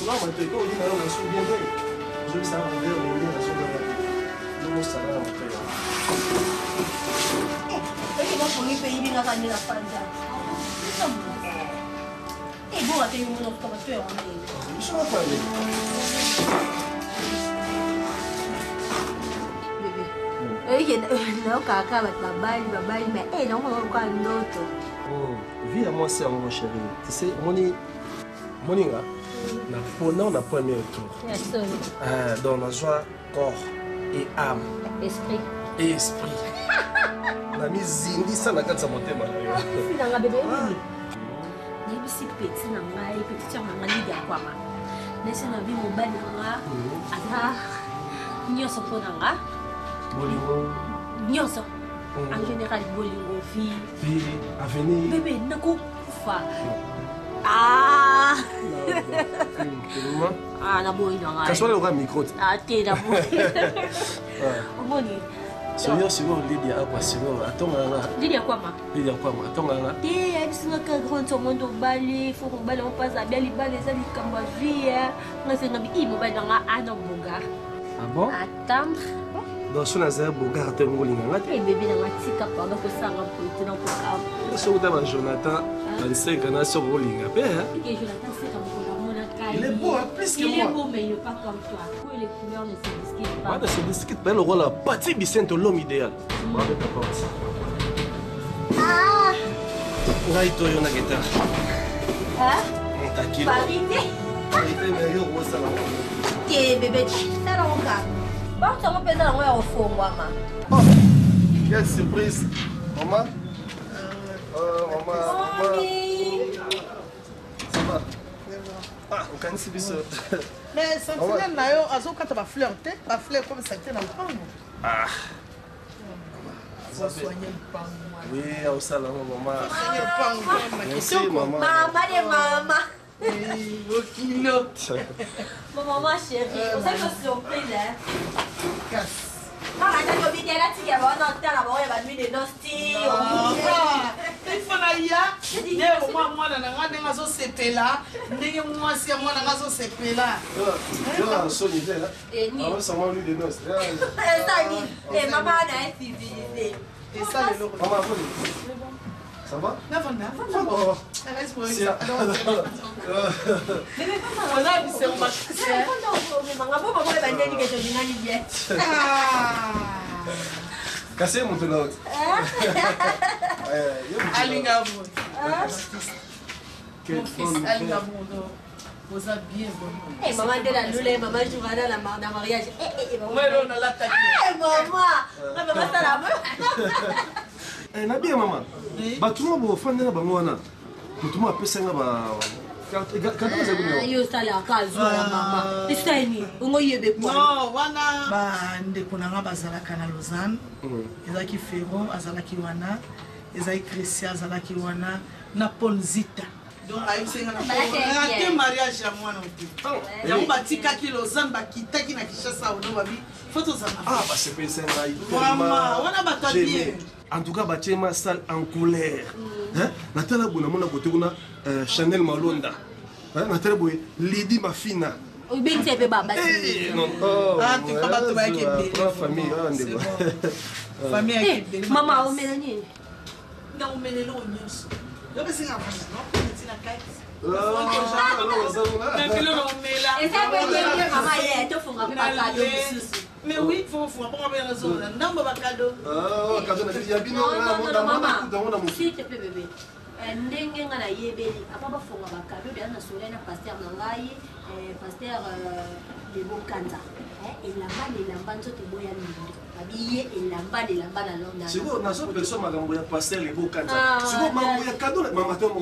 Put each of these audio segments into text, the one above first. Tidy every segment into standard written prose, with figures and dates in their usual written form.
Souvent, on te dit, on a bien fait. Je vais savoir vers les liens à son nom. Nous, ça va en faire. Et bon, pour les pays, il y a la Fanda. Et bon, tu es mon observateur. Je suis pas allé. Non, caca, babali, mais non, on va d'autres. Vie à moi, c'est mon chéri. Tu sais, mon inga, on a premier tour. Dans la joie, corps et âme. Esprit. Et esprit. On a mis Zindi, ça n'a qu'à se monter mal. Je suis dans la bébé. Je suis petit, petit, nesi na bi mobali nga ata nyonso mpo na nga bolingo nyonso en général bolingo vie avenir bébé nakufa na boyi na nga kaswala loka micro te na boyi omoni Seigneur, Lydia Aquasino, attends, Lydia Kwama. Lydia Kwama, attends, il y a des grand sur mon bali, il faut qu'on balle en passe à bien les balles, les amis comme ma vie. Moi, c'est un ami, mon balle dans un boga. Ah bon? Attendre. Dans son azar, boga, attends, mon linga. Et bébé dans ma tika pendant que ça va pour te dans le camp. Ce que Jonathan, 25 ans sur mon linga. Et Jonathan, c'est comme mon accueil. Il est beau, plus que moi. Il est beau, mais il n'est pas comme toi. Les couleurs ne se discutent pas. Ne se discute pas le rôle à Pati Bicento, l'homme idéal. Avec ta porte. Ah! Raito, il y a une guitare. Hein? T'inquiète. Parité. T'es bébé, ça là, on va. Bon, ça va peser dans moi au fond, moi. Quelle surprise. Maman? Maman. Ça va? Ah, on can see this. Mais sentinelle nayo azo kata ba fleur te, ba fleur comme ça te na pango. Ah. Ça soigner le pango. Oui, au salon maman. Soigner le pango. Merci maman. Maman. Oui, au kilo. Maman chérie, on sait que surprise hein. Casse. Ah, tu as dit là tu vas dans la boîte va nuit de nosti. Il faut na ya. Ne moi na nga ndenga zo sepela, ndenge mwasi ya mwana nga zo sepela. Là, son idée là. Ah, ça m'a lu des noces. Ça dit, et maman a civilisé. Et ça le logo. Maman, ça va? Non. Reste pour ça. On a vu c'est un match. Cassez mon tonneau. Alinga bon. Mon fils Alinga bon. Vous êtes bien bon. Eh maman de la loulée, maman jouera dans la mariage. Maman on a la taille. Eh maman, maman ça la main. Eh na bien maman. Ba tout le monde fan na bango wana. Tout le monde appelle ça ba yo sala kazo ya mama. Isaini, ungoyebe kwa. Non, wana ba ndeko nanga bazalaka na Lausanne. Ezaki Ferro azalaki wana. Ezaki Christian azalaki wana na Ponzita. Donc ayisenga na te mariage ya mwana ote. Ya batika ki Lausanne bakitaki na Kinshasa ono babi. Photos za ah ba c'est pensé na Mama, wana batabie. En tout cas, bâtir ma salle en couleur. Nathalie Bouna, côté on Chanel Malonda. Nathalie Boy, Lady Mafina. Oui, bien c'est baba. Non, ah, tu peux pas te voir avec la famille, famille avec maman, on met le nid. Non, on met le long. Donc c'est un peu non, c'est la carte. Mais oui, il faut pas avoir raison. Non, pas cadeau. Ah, cadeau, non, maman. S'il te plaît, bébé. Ndenge nga na yebeli apa bafonga bakado bya na soleil na pasteur nangai pasteur de Bokanza elamba nzoto boya lindo babiye elamba na londa siko na so personne magambo ya pasteur le Bokanza siko mambo ya cadeau mama to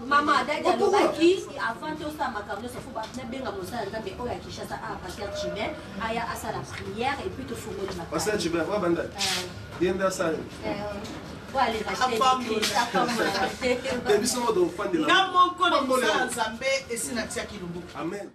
mama dada lobaki avant to sa makambo so fuba na benga mosala nzambe oya Kinshasa pasteur Chibel aya asala prière et puis to fongoli makamba pasteur Chibel wa banda yenda sa allez racheter des bisous de fan de la na moko na mosala nzambe esinatia kilumbu amen.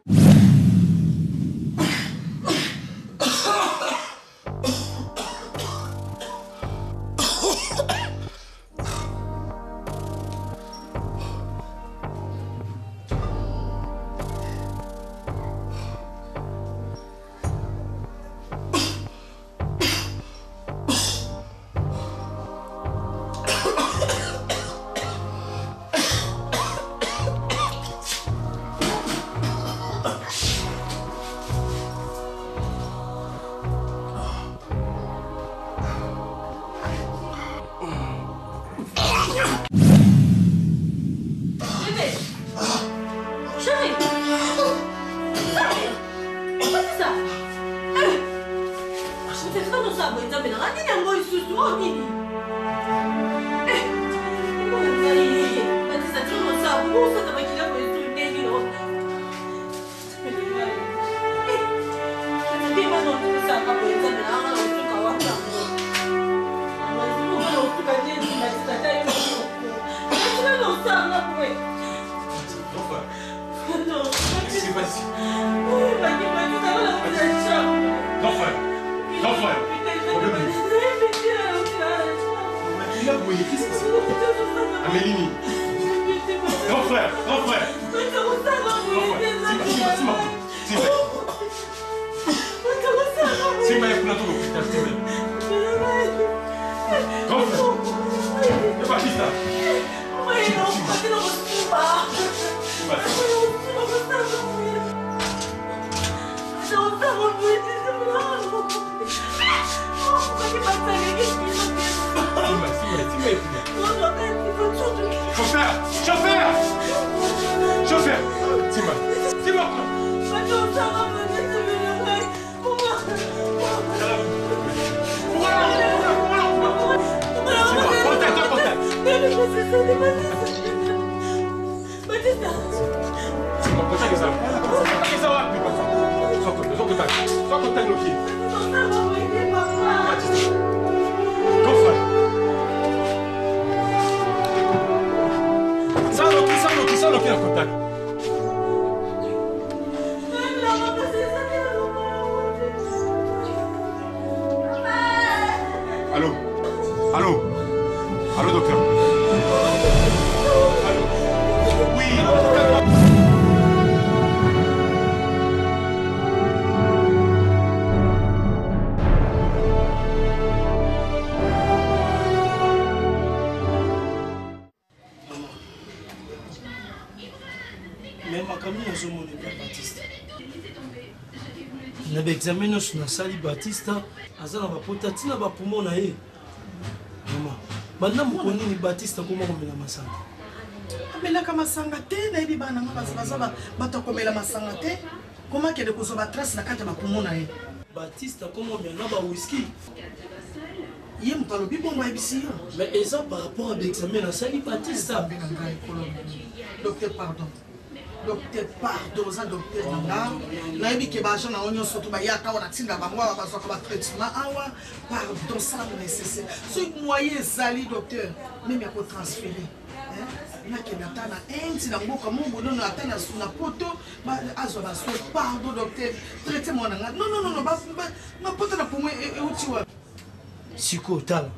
Examen sur la salle Baptista, azana ba potati na ba poumon na ye. Maman, banda mukoni ni Baptista comment on met la masanga. Amela kama masanga te na ibi bana ngaba bazaba batakomela masanga te. Comment que de kozoba trace na kata ba poumon na ye. Baptista comment on met na ba whisky. Yé mpalobi bongo ebisi yo. Mais et ça par rapport à l'examen na salle Baptista. Docteur pardon. Docteur pardon, ça docteur Nanga. Là il que l'argent na onyo surtout ba yaka on atinda ba moi ba so ba traitement awa pardon ça nécessaire. Ce moyen sali docteur même ya ko transférer. Hein? Na ke natana enti na mboka mungu no natana suna poto ba azo ba so pardon docteur traiter mon nanga. Non ba poto na pour moi e utiwa. Siko tala.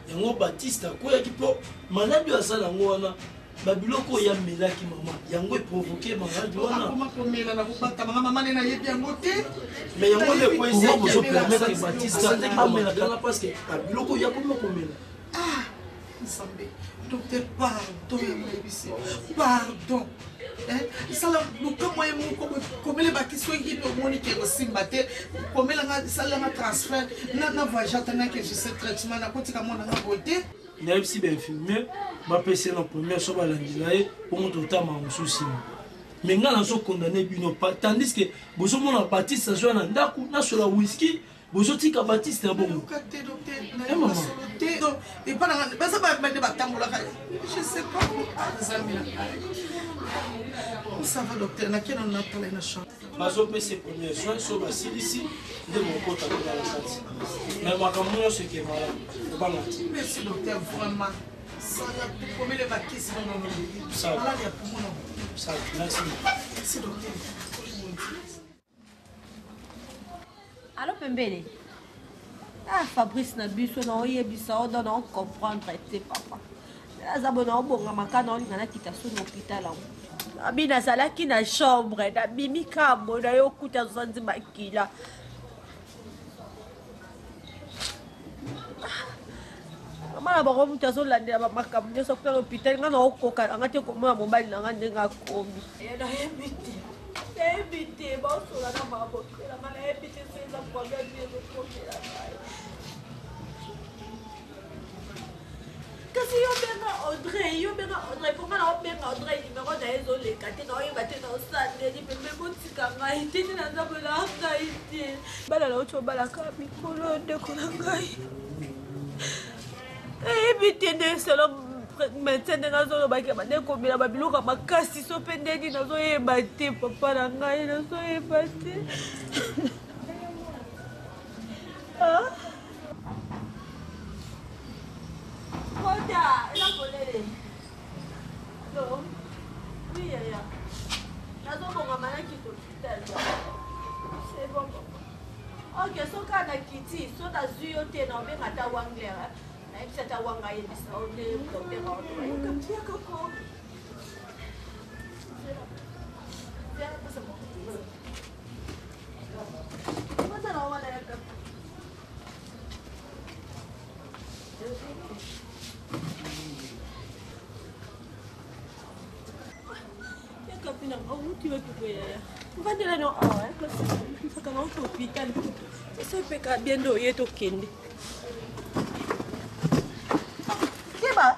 Yango Baptista ko ya kipo maladi asala ngwana. Babiloko ya melaki maman yango e provoquer malade wana comment komela na kubata maman na yebi yango te mais yango le point c'est que je permettre que Baptista amela kana parce que babiloko ya komela ah Nsambe docteur pardon pardon ça la luka moyen moko komela bakiso ngi no moni ke simba te komela nga sala nga transfert na vajata na que je sais traitement na kotika mona nga bote na si ben infirmier ba passer la première so ba langilae pour mon total ma souci mais nga na so condamner bino pas tandis que bozo mona Baptiste so na ndaku na so la whisky bozo tika Baptiste na bongo côté docteur na maman et pas na ça ba mettre ba tambola je sais pas ça va docteur na kena na parler na chambre bazo pese premier soin so ba silisi de mon côté dans la carte mais makambo ce qui est malade ba ngati merci docteur vraiment ça va pour les vacances non ça là il y a pour moi ça merci docteur allo pembele ah Fabrice na biso na oyebisa odo na comprendre te papa azabona obonga makana olinga na kita so na hôpital abi nazalaki na chambre na bimi kambo na yo kuta zonzi makila mama ba ko mutazo landela ba makambo nyoso kwa hôpital nga na okoka nga te ko mwa mobali na nga ndenga komi na ebite ba so la na mabo la mala ebite seza kwa gadi zo ko la kasi yo benga Audrey pour nga benga Audrey numéro na ezo le kate na oyo bate na osande ni pembe botika ngai tete na nzambe la ngai te bala la ocho bala ka mikolo de kola ngai bitende solo médecin nga zo baki ba de komela ba biloka makasi so pendeni na zo yeba te papa na ngai na zo yeba te Koda, la polele. Non. Oui, ya. Nazo bonga malaki to hospital. C'est bon. OK, so kana kiti, so da zuyo te na be ngata wanglera. Na ipsa ta wanga ye bisa o de docteur o. Ka tia koko. Ya, pasa mo. Mata na wala ya ka. Kapina ngauti wetu kwea. Ngandela no awa, saka ngauti hospital. Sasa peka biendo yeto kende. Keba,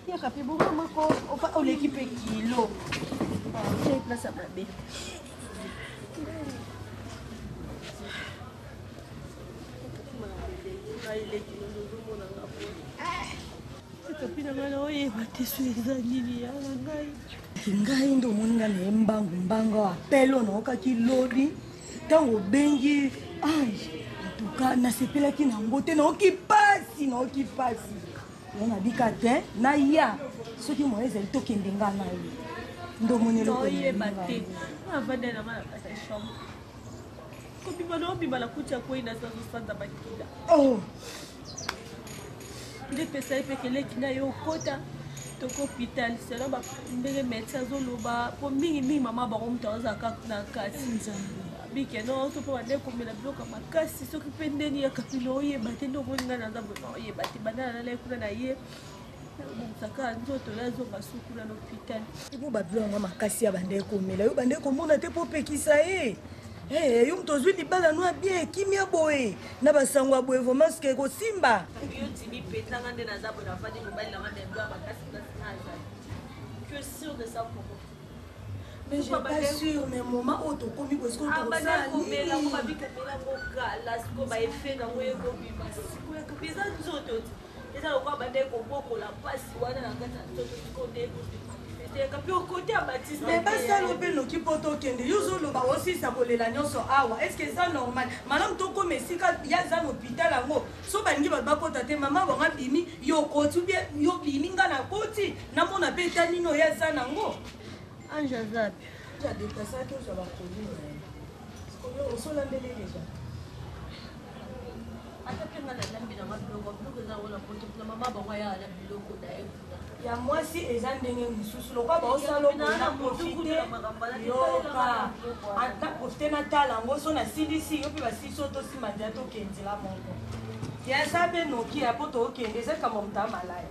ya kapibu mama ko ofa ole kipe kilo. C'est place à babe. Kapina ngana oye batesu ezanili ya ngai. Ngai ndo moninga na mbangu apelo na okaki lodi tango bengi ai tuka na sepelaki na ngote na okipasi na bika te na ya soki mo ezali tokende nga na ye ndo monelo ko yeba te avanda na mala kasa chambre ko bimala kucha ko ina sa santa bakida de pesa ipekele kina yo kota toko hospital selo ba ndenge médecin zoloba po mingi mama ba komtaza na kasi bike no to po ande ko mela bloka makasi soki pendeni ya kapilo ye batendo ko ngana nzambo no ye bati banana na kuna na ye saka nzoto lazo basukuna na hospital ibo ba bloka makasi ya bande ko mela yo bande ko mona te po pekisa ye yo mtozwi libala no bien kimia boye na basango ya boye vraiment ce que ko simba yo timi petanga nde nazabo na fadi mobile na mande ndo makasi na sinaza tu es sûr de ça pour moi mais je suis pas sûr mais moment auto komi parce qu'on te ça mais la ko babika mela ngoka la sko ba effet na ngoye ko bima ko ya kabisa nzoto eza ko bande ko boko la pasi wana na ngata nzoto ko de mais basa lobelo ki poto kende yuzo loba aussi ça kolela nyonso awa est-ce que ça normal malam to ko mesika ya za hôpital ango so bangi ba kota te mama wanga bimi yo koti bien yo bimi ngana koti na mona peta nino ya za nango anja zapi ja déplacer que je va conduire ko yo so la mbele déjà atapenda na lambi na mabloko za wala poto na mama ba ya na biloko na ya mwasi eza ndenge mususu lokwa baosala na profite yoka ata profite na tala ngo so na CDC yo pe basiso to simanja to kendela moko ya sabe noki ya poto okende eza kama mta malaya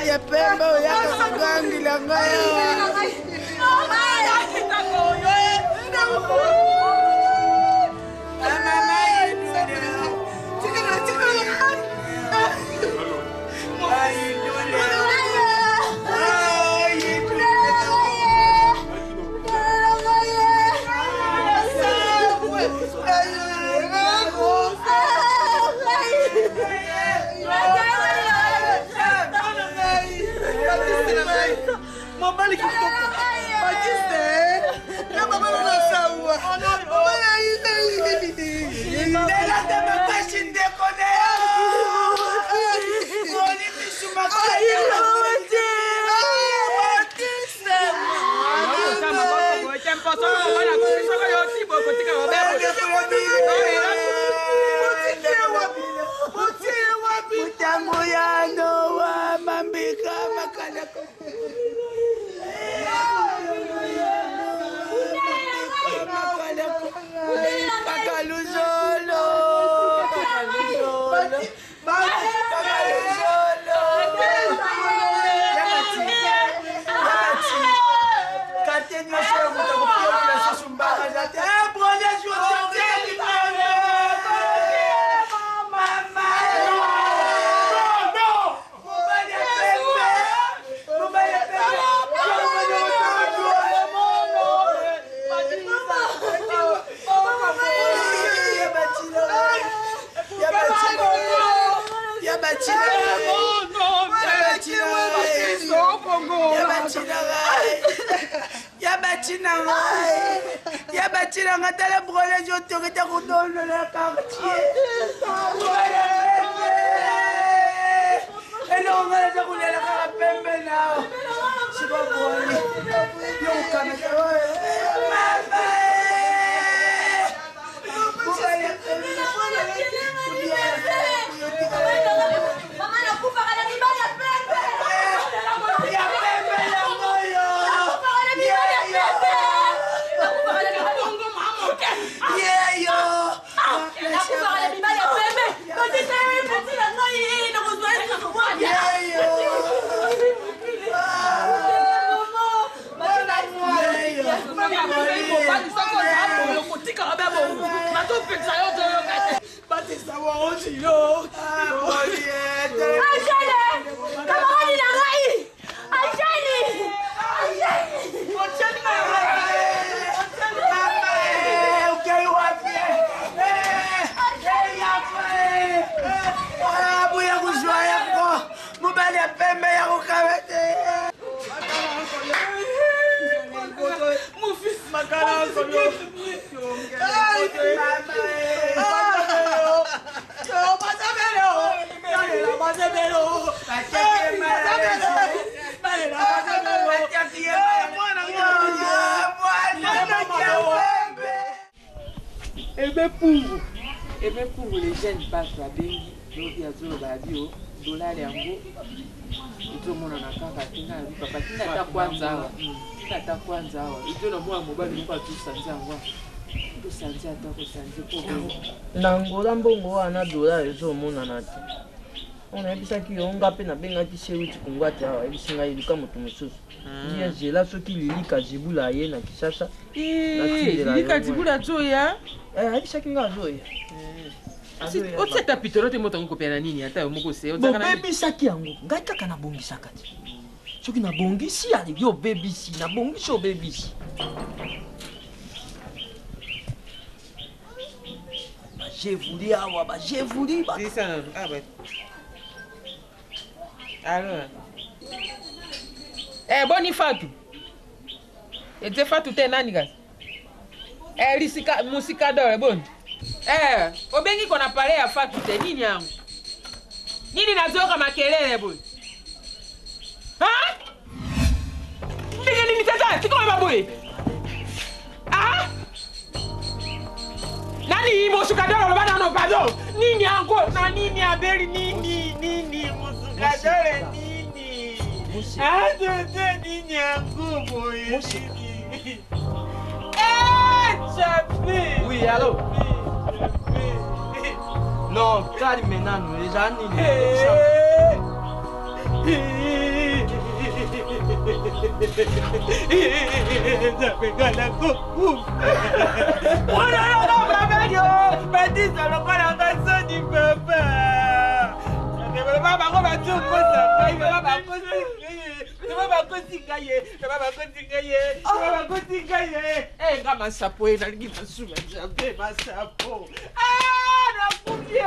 ya pembe oyaka gangi la ngaya. Mobali kitoko. Batiste. Ya baba na sawa. Ndela de makashi ndekone. Moni bishuma kwa. Batiste. Kama boko tempo solo bana kushaka yote boko tika wabebe. Mutango ya Noa mambika makalako. Pakaluzolo. Ya bachira ngatala brole jo torita kudono la quartier. Elo ngala ja kulela ka pembe nao. Siba brole. Yo kana mama. Mama nakufa kana kibaya pembe. Ya pembe la moyo. Et pour les jeunes passent à Bengi, il y a toujours la bio, dollar et ango. Ito mona na kaka tina papa tina ta kwanza hawa. Tina ta kwanza hawa. Ito na mwa mobali mpa tu sanza ngwa. Tu sanza ta ko sanza ko. Nangola mbongo wana dollar ezo mona na te. On a bisaki onga pe na benga ki sewiti kungwati hawa ebisinga iluka mutu mususu. Ndiye jela soki lilika jibula ye na Kisasa. Lilika jibula zoya. Ebisaki nga zoya. Ote ta pitolote moto ngopena nini ata yo moko se otaka na bebisaki yango ngai kaka na bongisaka ti soki na bongisi ali yo bebisi na bongisi o bebisi ba je voulu awa ba je voulu ba c'est ça ah ouais alors boni fatu ete fatu te nani gas risika musika dore boni obengi kona pale ya fatu te nini yangu nini nazoka makelele boy ha nini tata tiko maboy nani musukadoro bana no pado nini yangu na nini abeli nini musukadoro nini tete nini yangu boy chapi oui allô. Non, calme, Nano, les années. Zapengana kuku. Wana babayo, batisa lokola ngasoni papa. Baba ko batuko sa, baba ko Baba Eh, kama sapo ina ngita suma jabe masapo. Nakubye.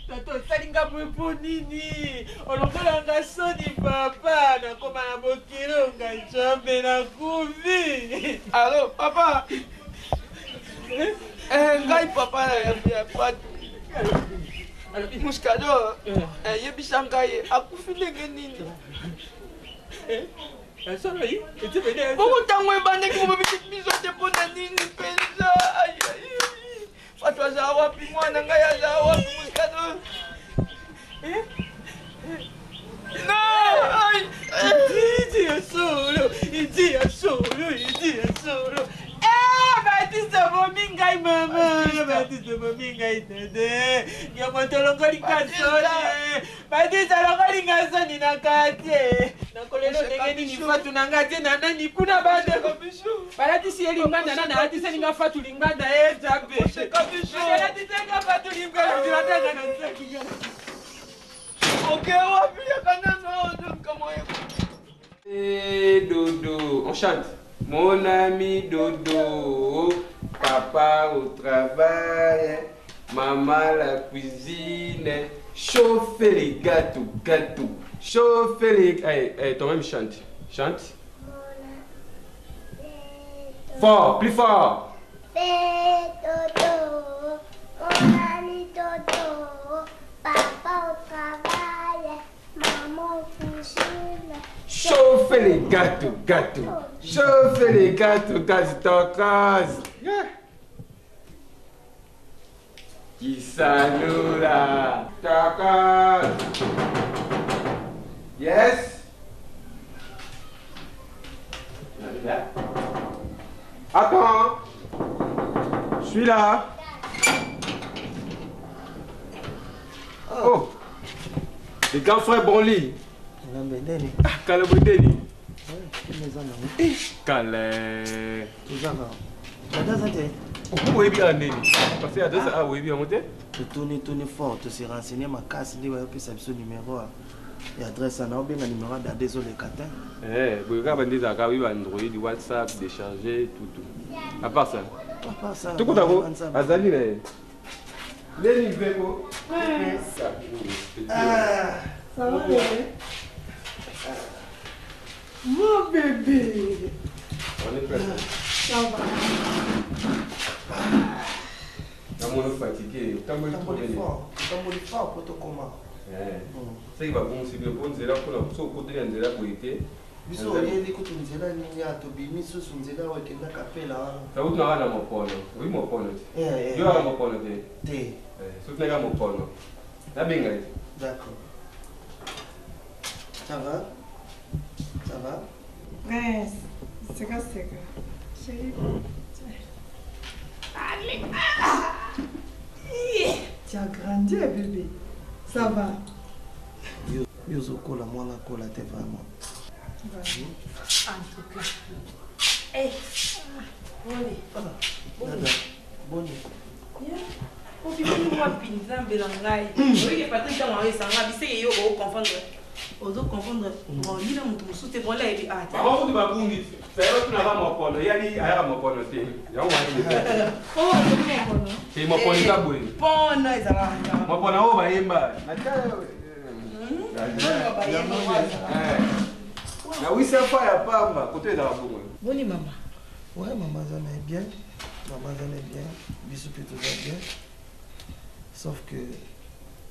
Tato salinga mwepo nini? Olokola ngasoni papa, nakoma na bokilo ngajabe nakubi. Allô, papa. Ngai papa ya patu. Muskado, yebisa ngai akufilenge nini? Boko tango ebandeki mobebisi biso te mpona nini mpenza? Fatu aza wapi mwana ngai aza wapi Muskado? Solo. Batista bomingai mama, Batista bomingai dede. Yamoto lokoli kasoni. Batista lokoli kasoni nakate. Nakolelo ndenge nini fatu nangate na nani kuna bande kabisho. Balatisi elinganda na atisa ninga fatu linganda zabe. Kabisho. Balatisi nga fatu linganda ndiratanga na nsakiga. Ok, wapi yakana no kama Dodo, on chante. Mon ami Dodo, papa au travail, maman la cuisine, chauffer les gâteaux. Chauffer les... Hey, toi-même chante. Chante. Fort, plus fort. Dodo, mon ami Dodo, papa au travail, maman au cuisine. Chauffer les gâteaux. Chauffer les gâteaux, ta case. Qui s'annule ta case. Yes. Attends. Je suis là. Oh. Les grands frères Bonli. Kalabodeni. Kale. Oui, bien, Néni. Parce que à oui, bien, monté. Tourner fort, te se renseigner ma casse, dit que c'est son numéro. Et adresse à Naobé, un numéro d'adhésion le catin. Vous regardez des accords, Android, WhatsApp, décharger, tout. À part ça. Tout comme d'abord, Azali, les niveaux. Ça va, bébé? Mon bébé. On est prêt. Ça va. On est fatigué. Comment fort pour te comment? C'est va bon, c'est bien bon, c'est là pour la côté de la qualité. Biso oyeli kuti nzela nini atobimi susu nzela wakenda kapela. Ça vous n'aura pas mon pono. Oui, mon pono. Eh. Yo mon pono te. Te. Soutenez mon pono. La benga. D'accord. Ça va? Ça va? Ouais, c'est quoi? Chérie. Allez. Tu as grandi, bébé. Ça va? Yozokola, moi la cola, t'es vraiment. En tout cas. Eh. Bonne. Moi, pinzambe na ngai. Oui, Patrick dans ma sanga, bisé yo o confondre. Ozo confondre. Bon, lui na mutu musuté bon là et ah. Maman vous va bungi. C'est eux qui n'ont pas mon pono. Yali aya mon pono te. Ya on va. Oh, c'est mon pono. C'est mon pono ka boy. Pono ezala. Mon pono o ba yemba. Na tala. Na oui c'est pas ya pamba côté da bongo. Boni maman. Ouais, maman ça est bien. Maman ça est bien. Bisous plutôt bien. Sauf que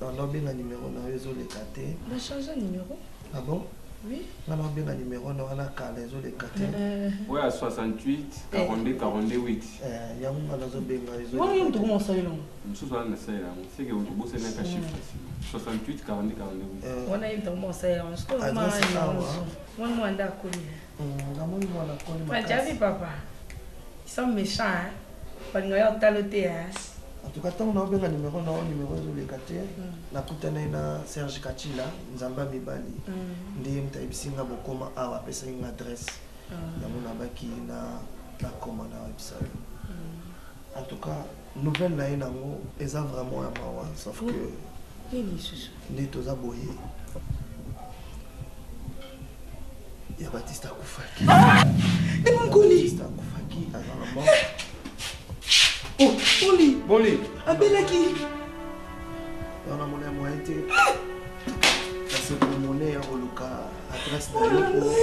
on a bien un numéro dans les autres catés. On a changé de numéro. Ah bon? Oui. On a bien un numéro dans les autres catés. Ouais, à 68 42 8. Il y a un dans bien les autres. Oui, on ça non. Je suis là c'est que vous bossez avec un chiffre. 68 42 8. On a eu dans ça on se connaît. Moi moi d'accord. J'ai vu papa. Ils sont méchants hein. Pas de taloté hein. En tout cas, tant on a un numéro de l'écaté, la coutane na Serge Kachila, Nzamba Mibali, Ndiem Taïbsinga Bokoma Awa, Pesa une adresse, Yamuna Baki na commande à website. En tout cas, nouvelle là, ils ont vraiment un mawa, sauf que les tous aboyés. Il y a Baptiste Akoufaki. Baptiste Akoufaki, alors mort. Oh, Boli! Boli! Abelaki! On a mon moyen parce que mon monnaie a voluka adresse d'ailleurs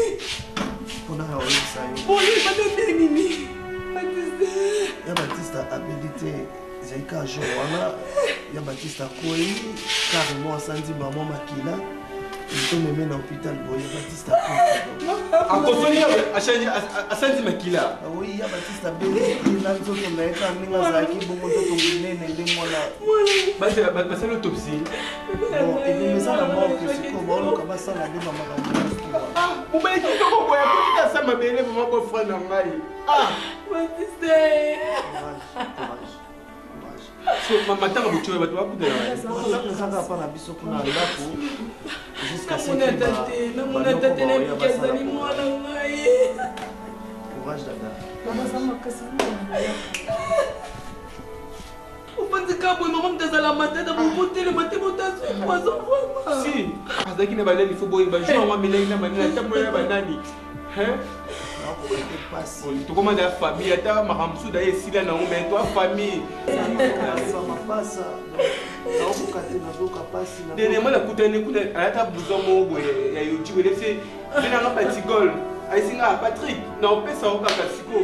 pour na hawa ça. Boli, pas nini. Baptiste. Ya Baptiste habilité Zaika Joana, ya Baptiste Akoi, carrément sandi maman Makila. Je me mets dans l'hôpital pour les Baptiste à Kosoni, à Sandy Makila. Oui, il y a Baptiste à Béli, il a besoin de mettre un Ningazaki, beaucoup de combinés, et moi là. C'est l'autopsie. Bon, et bien, ça, la mort, que c'est comme on commence à la dire, maman. Ah, vous m'avez dit que vous voyez pas ça, ma belle, maman, mon frère, non, ah, Baptiste. Courage. So matin vous tuez votre papa de la ça va pas la biso pour la jusqu'à ce que mon tête n'est plus qu'à moi courage dada maman ça m'a cassé vous pensez que maman me la matin dans mon côté le matin mon poisson si parce qu'il ne va pas il faut boire un jour on va mêler na manina tamoya banani hein tu commandes la famille, tu as ma ramsou d'ailleurs si là non mais toi famille. Ça m'a pas ça. Dernièrement la coutane elle a besoin mon boy il y a YouTube il fait bien un petit gol. Ai singa Patrick non pesa au kakasiko.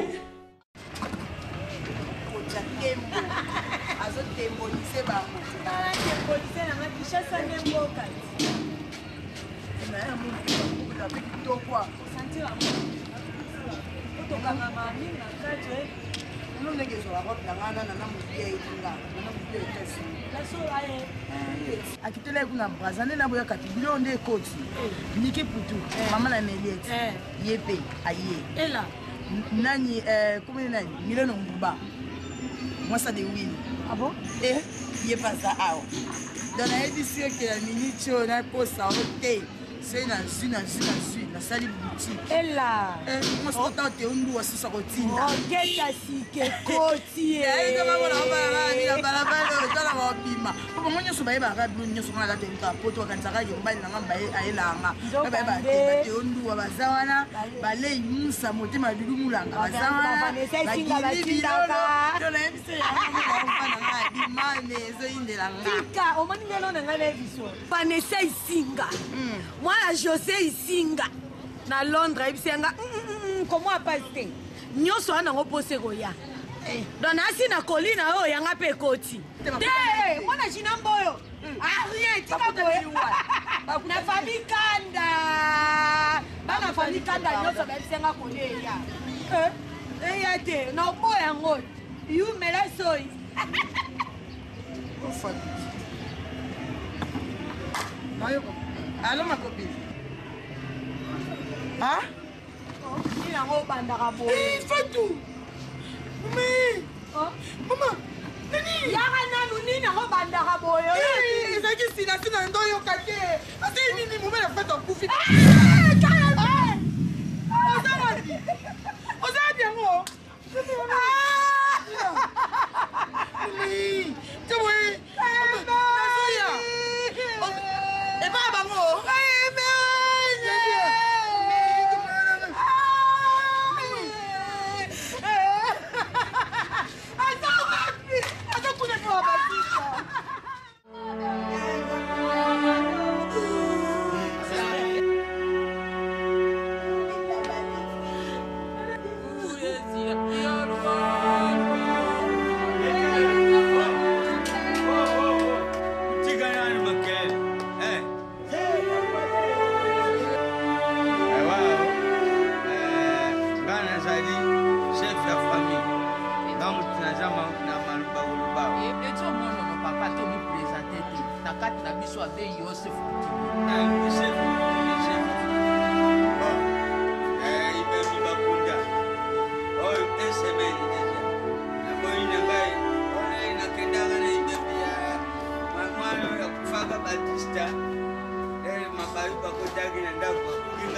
Azo démoliser ba. Na démoliser na kishasa nemboka. Na ya mungu la biki quoi. Sentir amour. akitela kuna brazane na boya kati bilo nde koti niki putu mama na Meliet yepe aye ela nani comment nani Mileno Mbuba moi ça de win ah bon yepa za ao dans la édition que la minute on a posa hotel c'est na sali boutique ela moi c'est tant te undu wasisa kotinda ngeta sike koti kama bona bana ni la balabala tala wabima kwa mwenye so baye ba rabi nyoso kana te nta poto kanzaka yo mbali na ngamba ayelanga ba te undu wabazawana bale imusa motema bilumulanga bazawana bakilibaka dona ebise ya ngamba na dimane zo indelanga fika omani ngelo na ngale viso Vanessa Isinga moi José Isinga na Londres ibisenga comment passer nyoso ana ngopose koya dona asina kolina oyo yanga pe koti te mwana jina mboyo rien tika boye na famille kanda bana famille kanda nyoso bisenga koleya ya te na boya ngoti you mela soy Allô ma copine. Hein? Il a un bandara boy. Il fait tout. Mais maman, nani? Yara nanu ni na bandara boy. Eh, ça qui sina sina ndo yo kake. Ate nini mume la fête en koufi. Eh, carrément. Oza bien moi. Oui. Tu vois? Et pas bango.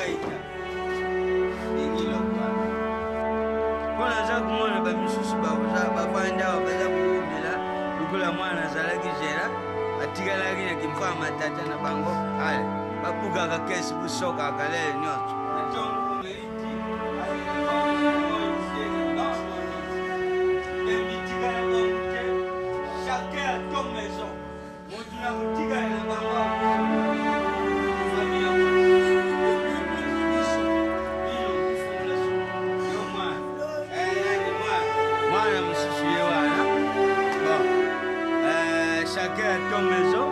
gaita. Ingilokwa. Kona za kumona ba misusu ba bafanda baza kukumela lukula mwana zalaki jera atigala kine kimfa matata na bango ale babuka ka kesi busoka kalele nyotso natongo leiti chacun à ton maison. Mon Dieu, mon Dieu, chacun à ton maison.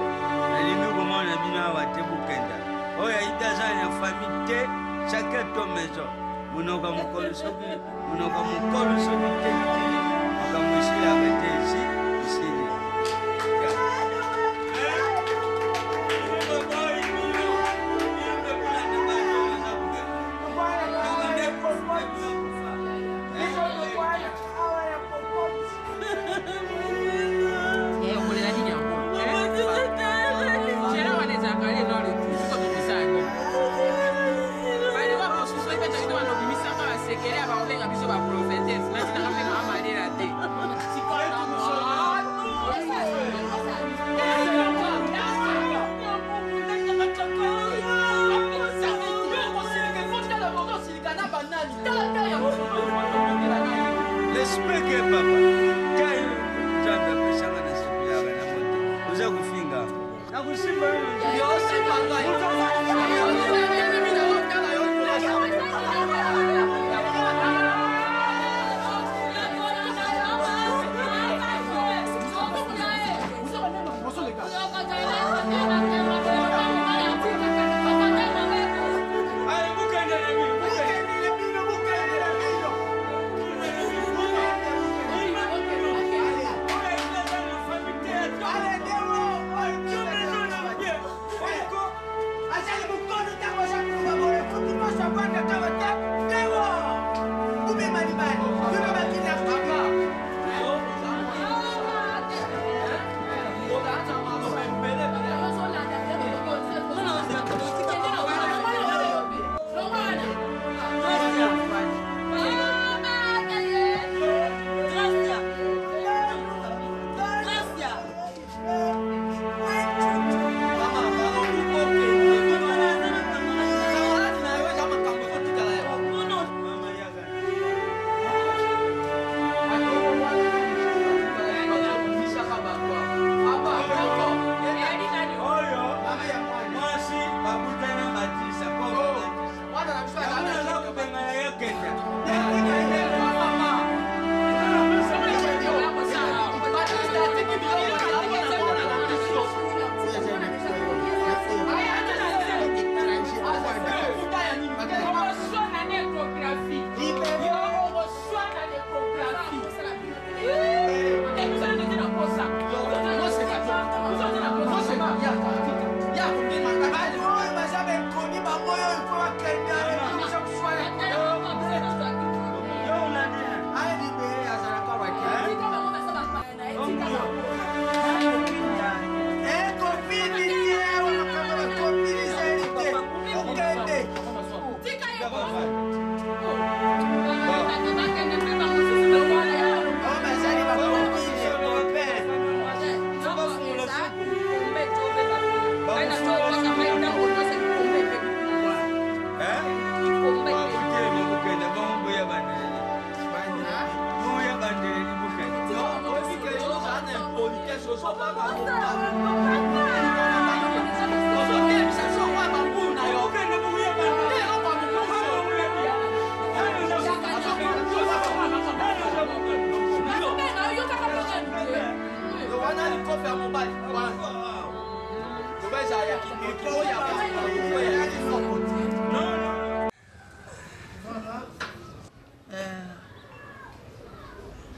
Chacun à ton maison. Munoka mukolo soki, munoka mukolo soki teli, mukamushi la betezi, isili.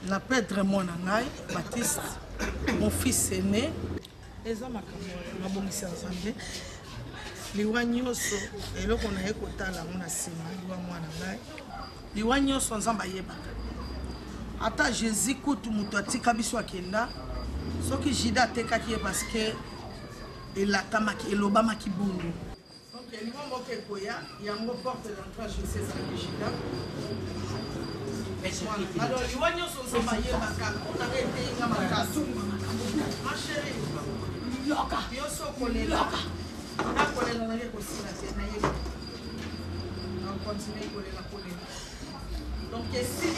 La perdre mon angai, Baptiste, mon fils aîné, les hommes à Cameroun, ma bonne ensemble. Les wagnoso, et là qu'on a écouté la mon assima, les wagnoso, les wagnoso ensemble à Yeba. Ata Jésus coûte mutati kabiswa kenda, ce qui jida teka qui est parce que il a tamaki, il obama ki bungu. il va moquer Koya, il y a un porte d'entrée, je sais ça, alors, il va nous sortir ma on a été ma chérie, loca, yo so kolela, na kolela na yeko sina tena yeko, on continue kolela. Donc, si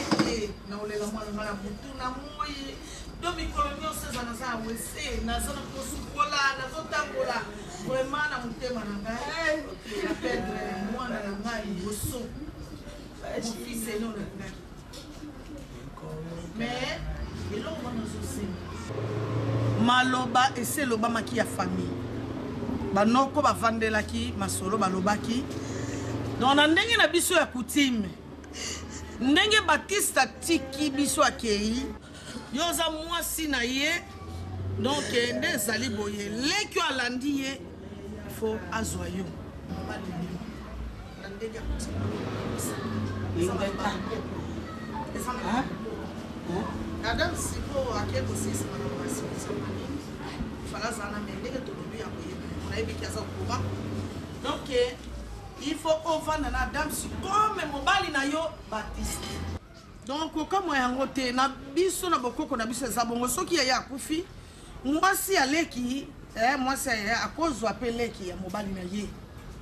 na olela mwana ngala mutu na moyi, donc mikolonio seza na za wese, na za na kosukola, na zotambola, vraiment na mutema na ngai, na perdre mwana na ngai boso. Mon fils est non na ngai. Mais eloko wana ozosenga maloba ese elobamaki ya famille banoko bavandelaki masolo balobaki donc na ndenge na biso ya coutume ndenge Baptiste atiki biso akei yo oza mwasi na ye donc nde ezali boye leki oyo alandi ye fo azwa yo na ndenge ya coutume Adam Sipo a quelque chose qui donc il faut ovana na Adam Sipo comme mobali na yo Baptiste. Donc comme yango te na biso na bokoko na biso zabongo soki ya kufi mwasi aleki mwasi ya akozwa peleki ya mobali na ye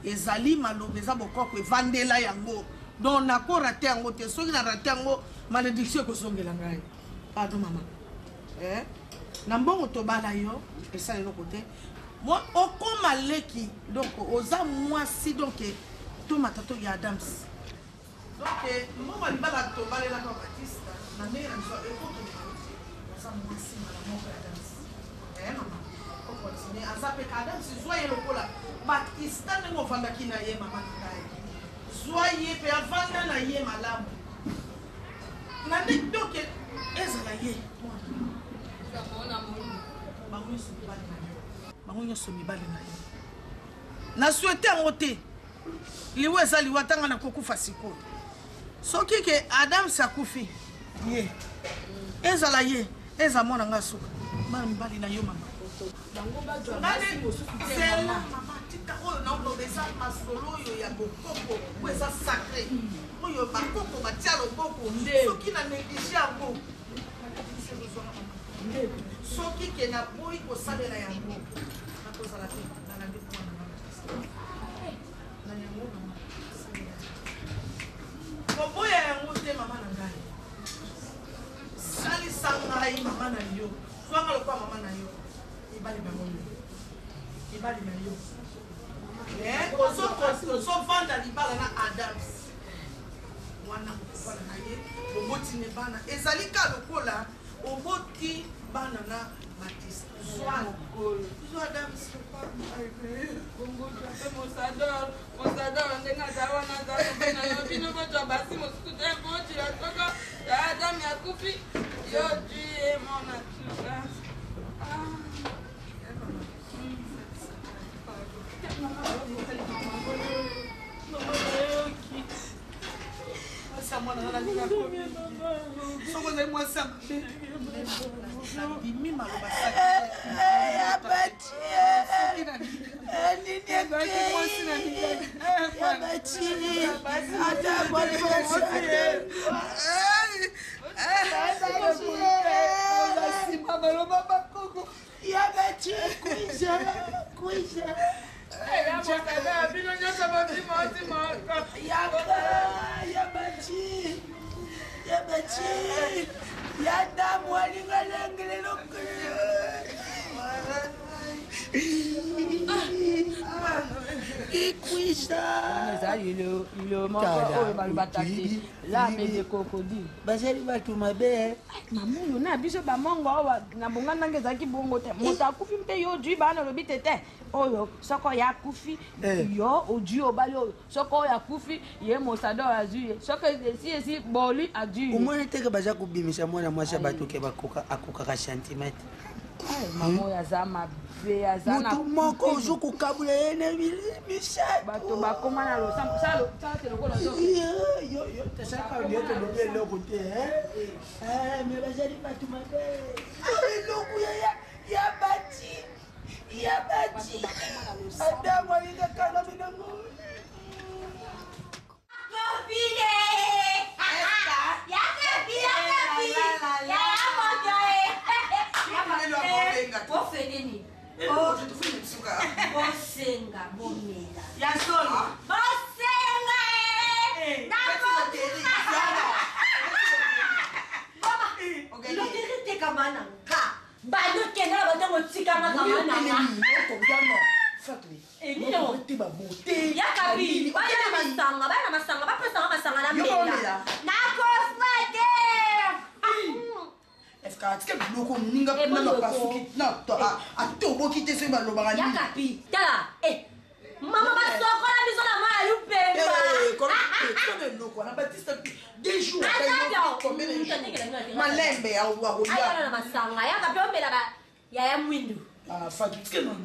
ezali malobe za bokoko evandela yango. Donc na ko raté yango te soki na raté yango malédiction ko songela ngai. Pardon maman. Na mbongo to bala yo esa le côté. Moi okoma leki donc oza mwasi donc to matato ya Adams. Donc mbongo libala to bala la ko Baptiste na mera nso ekoto oza mwasi na mbongo ya Adams. Maman. Ko continue azape Adams zoye lokola Baptiste ngo vanda kina ye maman ngai. Zoye pe avanda na ye malamu. Nandi donc ezala ye bango nyonso mibali na ye na souhaite yango te liwa eza liwa ntanga na kokufa sikoyo soki ke Adams akufi ye ezala ye eza mwana nga suka bana mibali na yo mama tika oyo naoloba eza masolo oyo ya bokoko oyo eza sacré oyo bakoko batia loboko soki na néglige yango soki ke na boyi kosalela yango nakozala te nalandi mwana na yango mama koboya yango te mama na ngai salisa ngai mama na yo zwanga lokwa mama na yo ibali bango yo ibali na yo ozovanda libala na Adams wana mokobala na ye oboti ne bana ezali ka lokola oboti bana na Baptiste Adams Mosador ndenge azawana azalobena na bino botwa basi mosusu te boti atoko ya Adam yakufi yo tuye mona tuka bazali bato mabe mamuyo na biso bamongo awa na bonga nange ezalaki bongo te moto akufi mpe yo ojui bana olobi tete oyo soko oyo akufi yo ojui obali oyo soko oyo akufi ye Mosador azwi ye soko esi boli azwi ye omoni teke baza kobimisa mwana mwasi ya bato ke akokaka centimètre mama oyo aza mabe aza na moto moko ozokokabula ye na misato bato bakoma na losamosalokola yo tesaka olieto lobi eloko te me bazali bato mabe eloko ya bati ya baji ata mwalinga kana binango Copine! Ya kapi, ya mojo Bofedeni. Bosenga, bomela. Ya solo. Bosenga! Loterete kamana ka. Bano kena batango tikanga kamana ka. Ya kabili, bana masanga, bapesanga na mela. Na kosmete. Est-ce que tu ninga na pasuki na to a to boki te se balobanga ni. Ya kapi. Tala, mama basoko la biso na mala lupemba. Comme loko na Baptiste des jours malembe ya wa ko ya na masanga ya kapi omela ba ya mwindu. Ah, fatigué non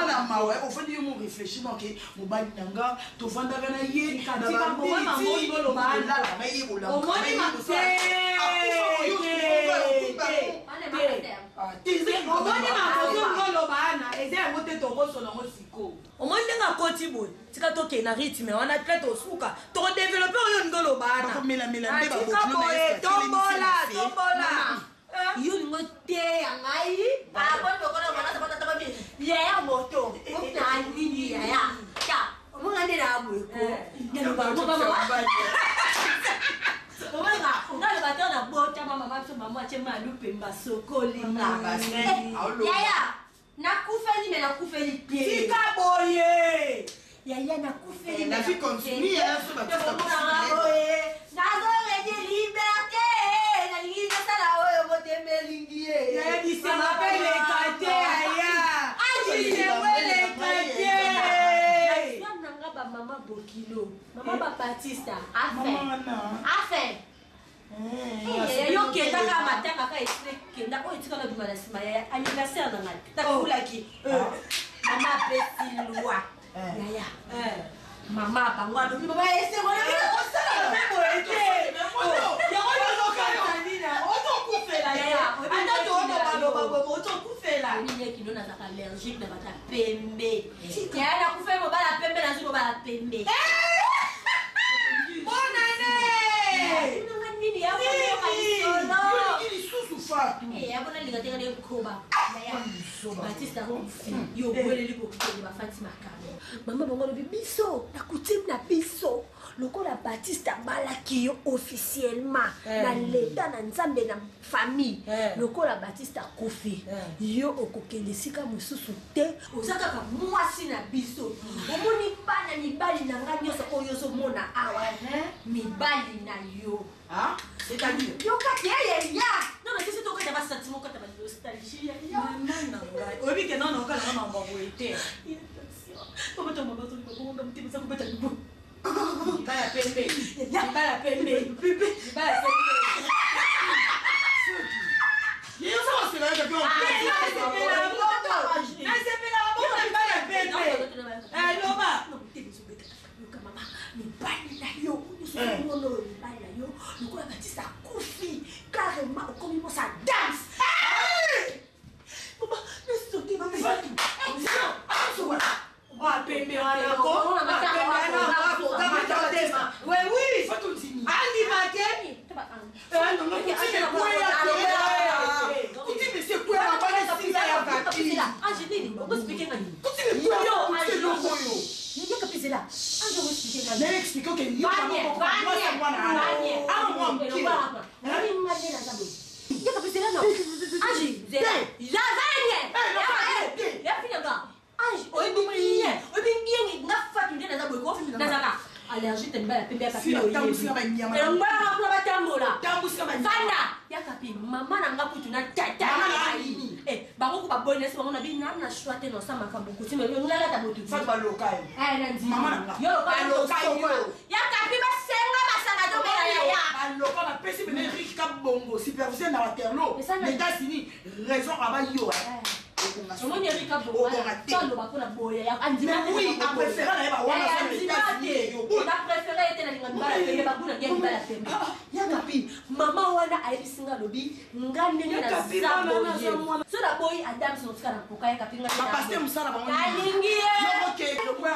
na mawe au fait yo mo réfléchir donc mo ba nanga to vanda kana ye na ba ngolo ba la ba ye bola o mo ni ma se omondenga koti boy tika toke na rythme wana peut osuka to développer oyo ngolo bana tombola yo ngote angai ba bondo kono bana sabata tababi ya moto na nini ya ta omongande na abweko ngelo ba mama Omega, ngalo batona bota mama mapso mama chema lupemba sokoli na basi. Yaya, nakufeli me nakufeli pie. Tika boye. Yaya nakufeli. La vie continue hein sur Baptiste. Nazo de liberté. Na lingi sala oyo botembe lingie. Yaya dit ça m'appelle les quartiers yaya. Aji se wele quartier. Nanga ba mama Bokilo. Mama ba Batista. Afin. Yo kenda ka matanga ka estre kenda ko itika na bimana sima ya anniversaire na ngai. Takulaki. Mama Betilwa. Yaya. Mama bangwa do baba ese ngona ko sala memo ete. Ya ko yo ka tanina. Oto kufela yaya. Anda to oto baloba bo oto kufela. Ni kino na zaka allergique na bata pembe. Ya na kufela bala pembe na zino bala pembe. Bonane. Nini ya solo. Ya bona lingatenga ne koba. Batista Romfi. Yo bwele liko kutende ba Fatima Kano. Mama bongolo biso na kutim na biso. Lokola Batista balaki yo officiellement na l'état na nzambe na famille. Lokola Batista kofi. Yo okokende sika mususu te. Ozaka ka mwasi na biso. Omoni bana mibali na nga nyoso oyo so mona awa. Mibali na yo. Ah, c'est-à-dire yo kati ya non mais c'est toi que tu vas sentir que tu vas nostalgie maman obi ke non okala mama mbango ete papa to mama to ko ngomba mtima sa kubeta libo bala pembe yo ça va se là que Lokola Batista kufi carrément comme il ça danse. Maman, laisse sortir ma maison. Allergie t'aime la pembe kapi yakapi mama nanga kutu na tata bango ko ba bonnes bango na bi na choite no sama ka beaucoup ti me yo ngala ta botu fa ba local nanzi mama nanga yo ba local yakapi ba senga basanga to be ya ba local ba pesi be Eric Kabongo superviseur na Waterloo les États-Unis raison aba yo Omoni Erika Boa, tolo bakona boya ya andima. Oui, a préféré na ba wana ça. Ta préféré était na lingamba la pembe bakuna ngia ngibala pembe. Ya kapi, Mama wana aibisinga lobi ngane ni na zaboye. So la boy Adam so tsaka na pokaya kapinga. Papa c'est musala bango. Kalingi. OK, le quoi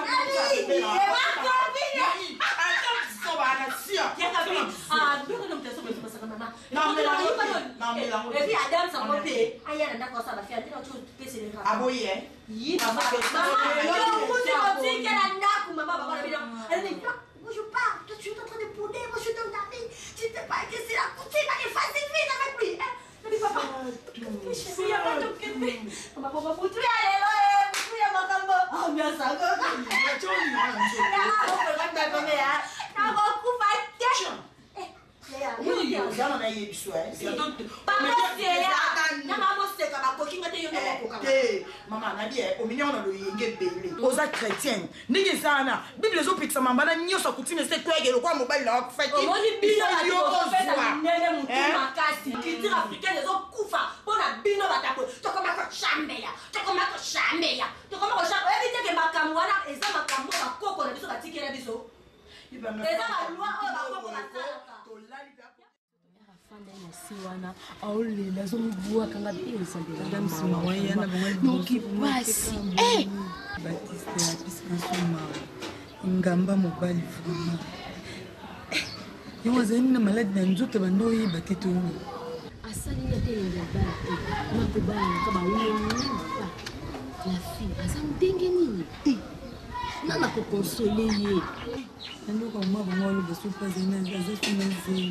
moi je pars, toi tu es en train de bouder, moi je suis dans ta vie, tu t'es pas que c'est la coutume, allez vas-y vite avec lui. Je dis papa, je suis à ma toque. Maman papa pour toi allez, tu es ma cambo. Oh bien ça go. Maman nabi au milieu on a le yenge belé oza chrétien ndingi sana bible zo pizza mambana nyoso kutine se kwege lo kwa mobile na fait omoni bino ba ko nene mutu makasi culture africaine zo kufa bona bino batako to koma ko chambeya to koma ko evite ke makambo wana eza makambo ba koko na biso batikela biso eza ba loi o ba koko basalaka to lali fanda na siwana aolela zo mbuwa kanga biso madame Simawaya na bango kipasi Baptiste ya pisikansoma ngamba mobali vraiment yo zeni na malade na nzoto bando yiba tetoni asali na tele ba na ko ba ka ba wini la fille azam denge nini nana ko consoler ye nando ko ma bango lo baso pas zena zaza finazeni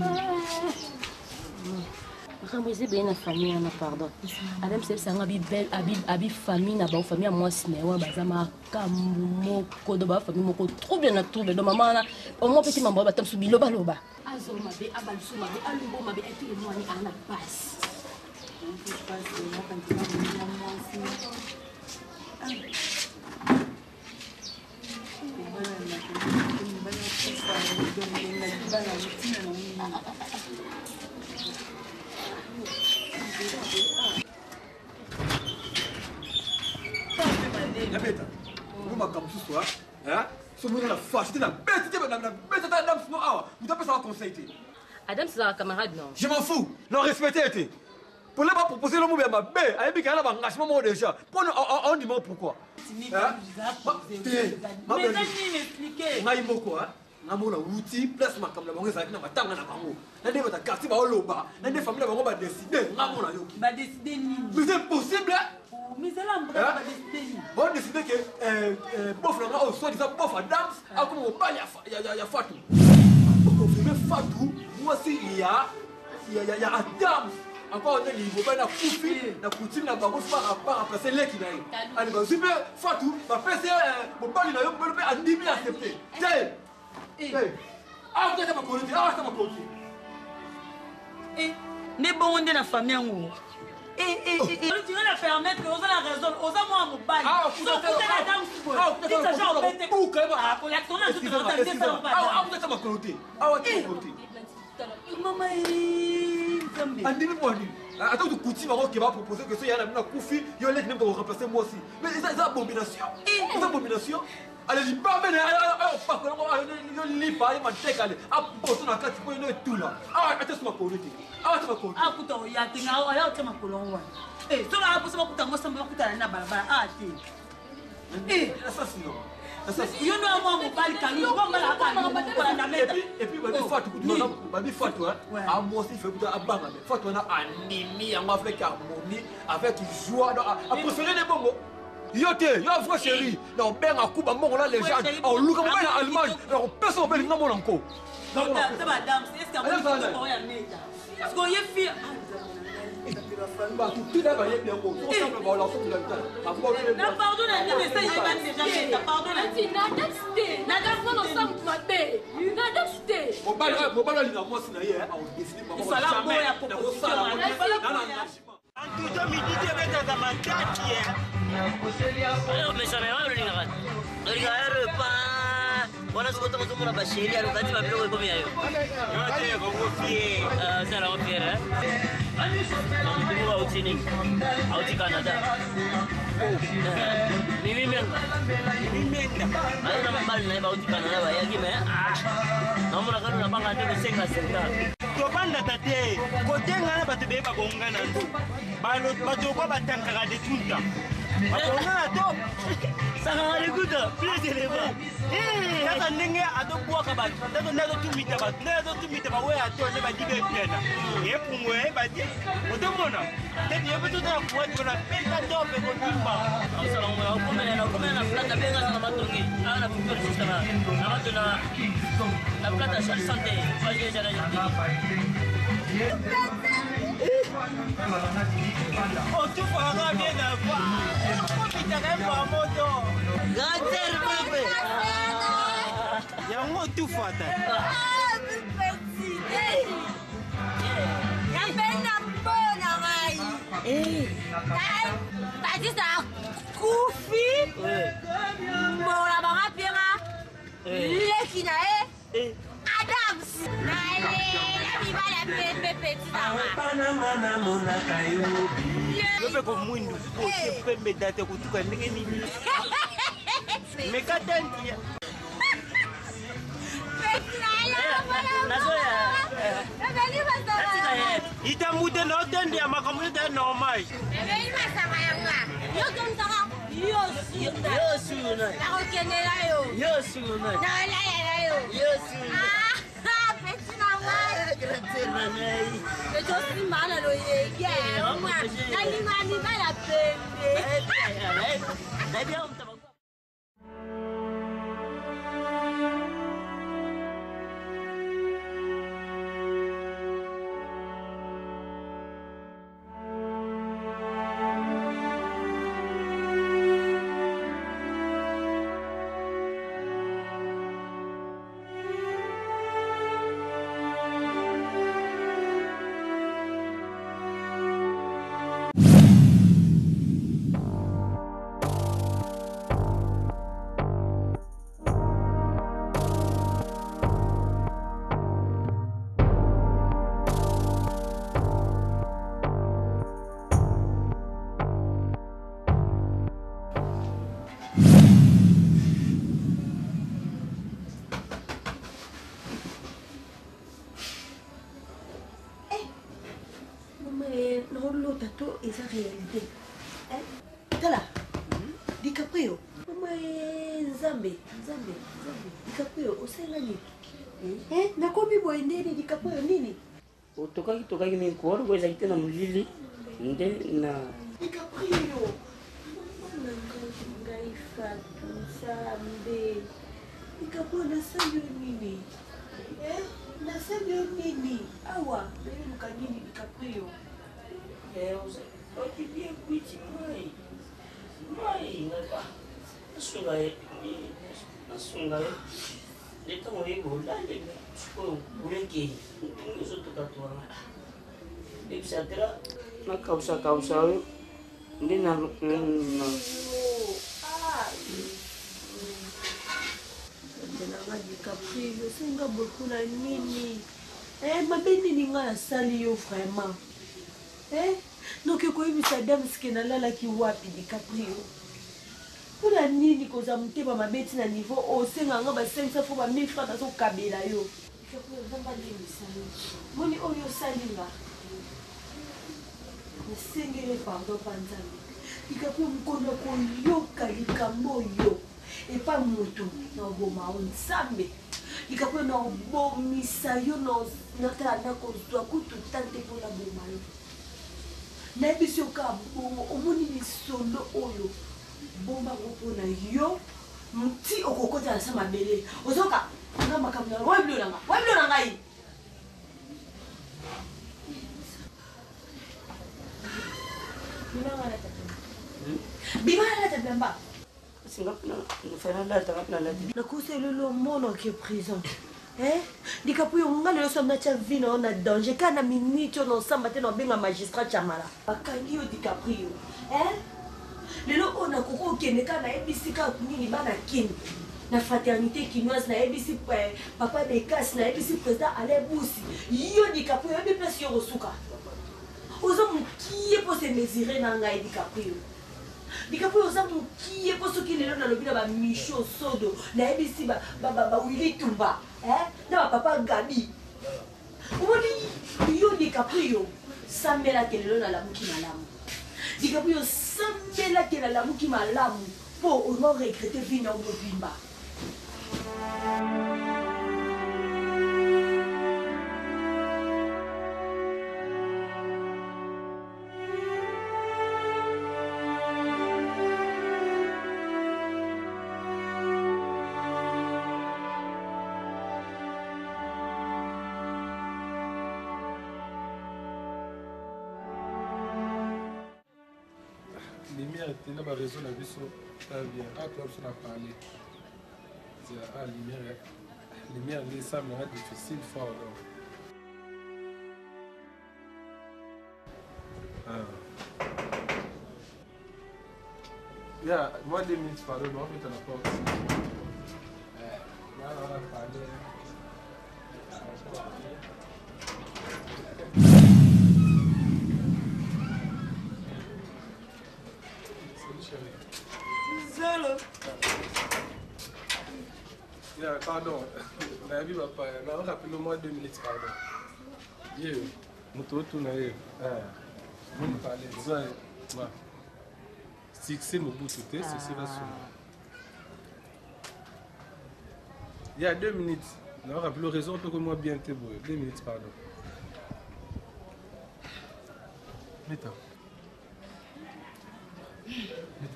Ramboise bien na famille na pardon. Adam c'est ça ngabi belle abi famille na ba famille moi cinéma bazama kammo ko do ba famille moko trouble na trouble do maman na au moins petit maman ba tam subi loba loba. Azoma be abal suma be alumbo ma be et tout le monde ni ana passe. La bête, vous m'avez comme ce soir, hein? Ce moment la fâche, c'était la bête, c'était la bête, Adam, sinon, vous tapez ça en conseil. Adam, c'est un camarade, non? Je m'en fous, non respectez. Pour ne pas proposer le mot à ma bête, avec qui elle a un engagement déjà. On dit pourquoi? Mais pourquoi? namona wuti plus makamla bango ezalaki na matanga na bango nande bata quartier ba oloba nande famille bango ba décider ngamona yoki ba décider nini mais c'est possible mais cela on ba décider nini bon décider que bof na o soit disant bof Adams a comme mobali ya Fatou pour confirmer Fatou moi si il y a Adams encore on est niveau ba na kufi na coutume na bango pas remplacer leki na ye ali ba zibe Fatou ba pese mobali na yo mobali andimi accepter ne bon on est la famille en tu vas la permettre que on a la raison on a moi mobile attends de coutume qui va proposer que ça y a la Koufi yo let même pour remplacer moi aussi mais c'est abomination c'est abomination allez il pas mais pas que on lit pas il m'a dit qu'allez à poser dans quatre points tout là attends ma qualité kuta ya tinga ya utema kolongwa so la hapo sema kuta ngosa mbona kuta na barabara assassin yo no mo mobali kanu ko mala ka ko na meta et puis babi Fatou a moi aussi fait kuta abanga mais Fatou na animi en avec harmonie avec joie a préféré les bongo yote yo vrai chéri na benga kuba mbongo la légende au luka mbona Allemagne na personne beli ngamo nanko ça va dame est-ce que vous ya meta est-ce que y fille tout d'abord il bien bon on semble voir la forme de la tête na pardon na mais ça y va déjà meta pardon na non ensemble maté na date mobali na moi sina ye au décider maman ça la boya proposition Antuto midite beta za matati ya. Alors mais jamais on lingara. Lingara repas. Wana sikota mzungu na bashiri alokati mabilo kwa komia yo. Yote bongo fie. Ça la refiere. Ndimu wa utini. Auti Canada. Mimi menga. Ana mbali na ba uti Canada ba yaki me. Naomba kana na banga ndio senga senga. tobanda tate kotenga bato be babongana ndo bato kwa batankaka de tunta babongana to sanga lekuta plus eleva kaka ndenge atobwaka bato tato ndato tumita bato ndato tumita bawe ato ne badibe pena epungwe badi otomona tete yepo to na kuwa tona pesa tope kotumba asalongo komena na plata benga sana matongi ana pupel sistema na bato na plata santé faje jana oh tu fera bien d'avoir komita kemba moto gater pepe yango tu fata Batista kufi mola banga pira lekina Adams na bibala pepe pepe ko mwindu ko pepe date kutuka ndenge nini mekatanti itamude na otende ya makambo ite normal tato eza réalité tala DiCaprio nzambe DiCaprio osala nini nakomi boye ndeni DiCaprio nini tokaki mikoro boye ezalaki te na molili nde na DiCaprio ngai fatu nzambe DiCaprio nasali yo nini nasali yo nini awa nayeluka nini DiCaprio nakausa oyo nde nalukuna nanga DiCaprio osenga beaucoup na nini mabe nini nga nasali yo vraiment noki koyebisa Adams ke nalalaki wapi DiCaprio mpona nini kozwa motema mabe ti na niveau osenga nga ba500 fo ba 1000 francs nazokabela yo DiCaprio ozamba ndemisani moni oyo osalinga nasengele pardon mpa nzambe DiCaprio mokona koyoka likambo oyo epa moto na oboma o nzambe DiCaprio na obomisa yo natala nakozwa kutu tante mpona boma yo nayebisi yo kaka bongo omoni lisolo oyo bombango mpona yo mti okokota na sa mabele ozoka anga makambo na wabilo na ngai bimanga na tabiamba nakusa elelo omona oke prison DiCaprio nga lelo so natia vi na yo na danger kaka na minute oyo nosamba te na obenga magistrat chamala bakangi yo DiCaprio lelo oyo nakoki okende kaka nayebisi kaka nini bana kini na fraternité kinoise nayebisi papa Bekasi nayebisi président Alain Busi yo DiCaprio oyebi place yo kosuka oza mokie mpo se mesure na ngai DiCaprio oza mokie mpo soki lelo nalobi na bamicho sodo nayebisi bawili tumba na bapapa Gabi Oli, yo ni caprio. Sambela kelelo na lamuki malamu. Di caprio sambela kelelo na lamuki malamu. Po on regretter vina au bimba. Lumière était là, ma raison, la vie, ça vient. Ah, toi, tu as parlé. Ah, lumière, ça me rend difficile, fort. Yeah, moi, 2 minutes, pardon, on va mettre la porte. Là, on va parler. Zolo. Yeah, pardon. On a vu papa. On va rappeler au moins 2 minutes, pardon. Yeah, moto tout na ye. Vous me parlez. Ça, si c'est mon bout, c'est va sonner. Il y a 2 minutes. On va rappeler raison pour que moi bien te boire. 2 minutes, pardon. Meta.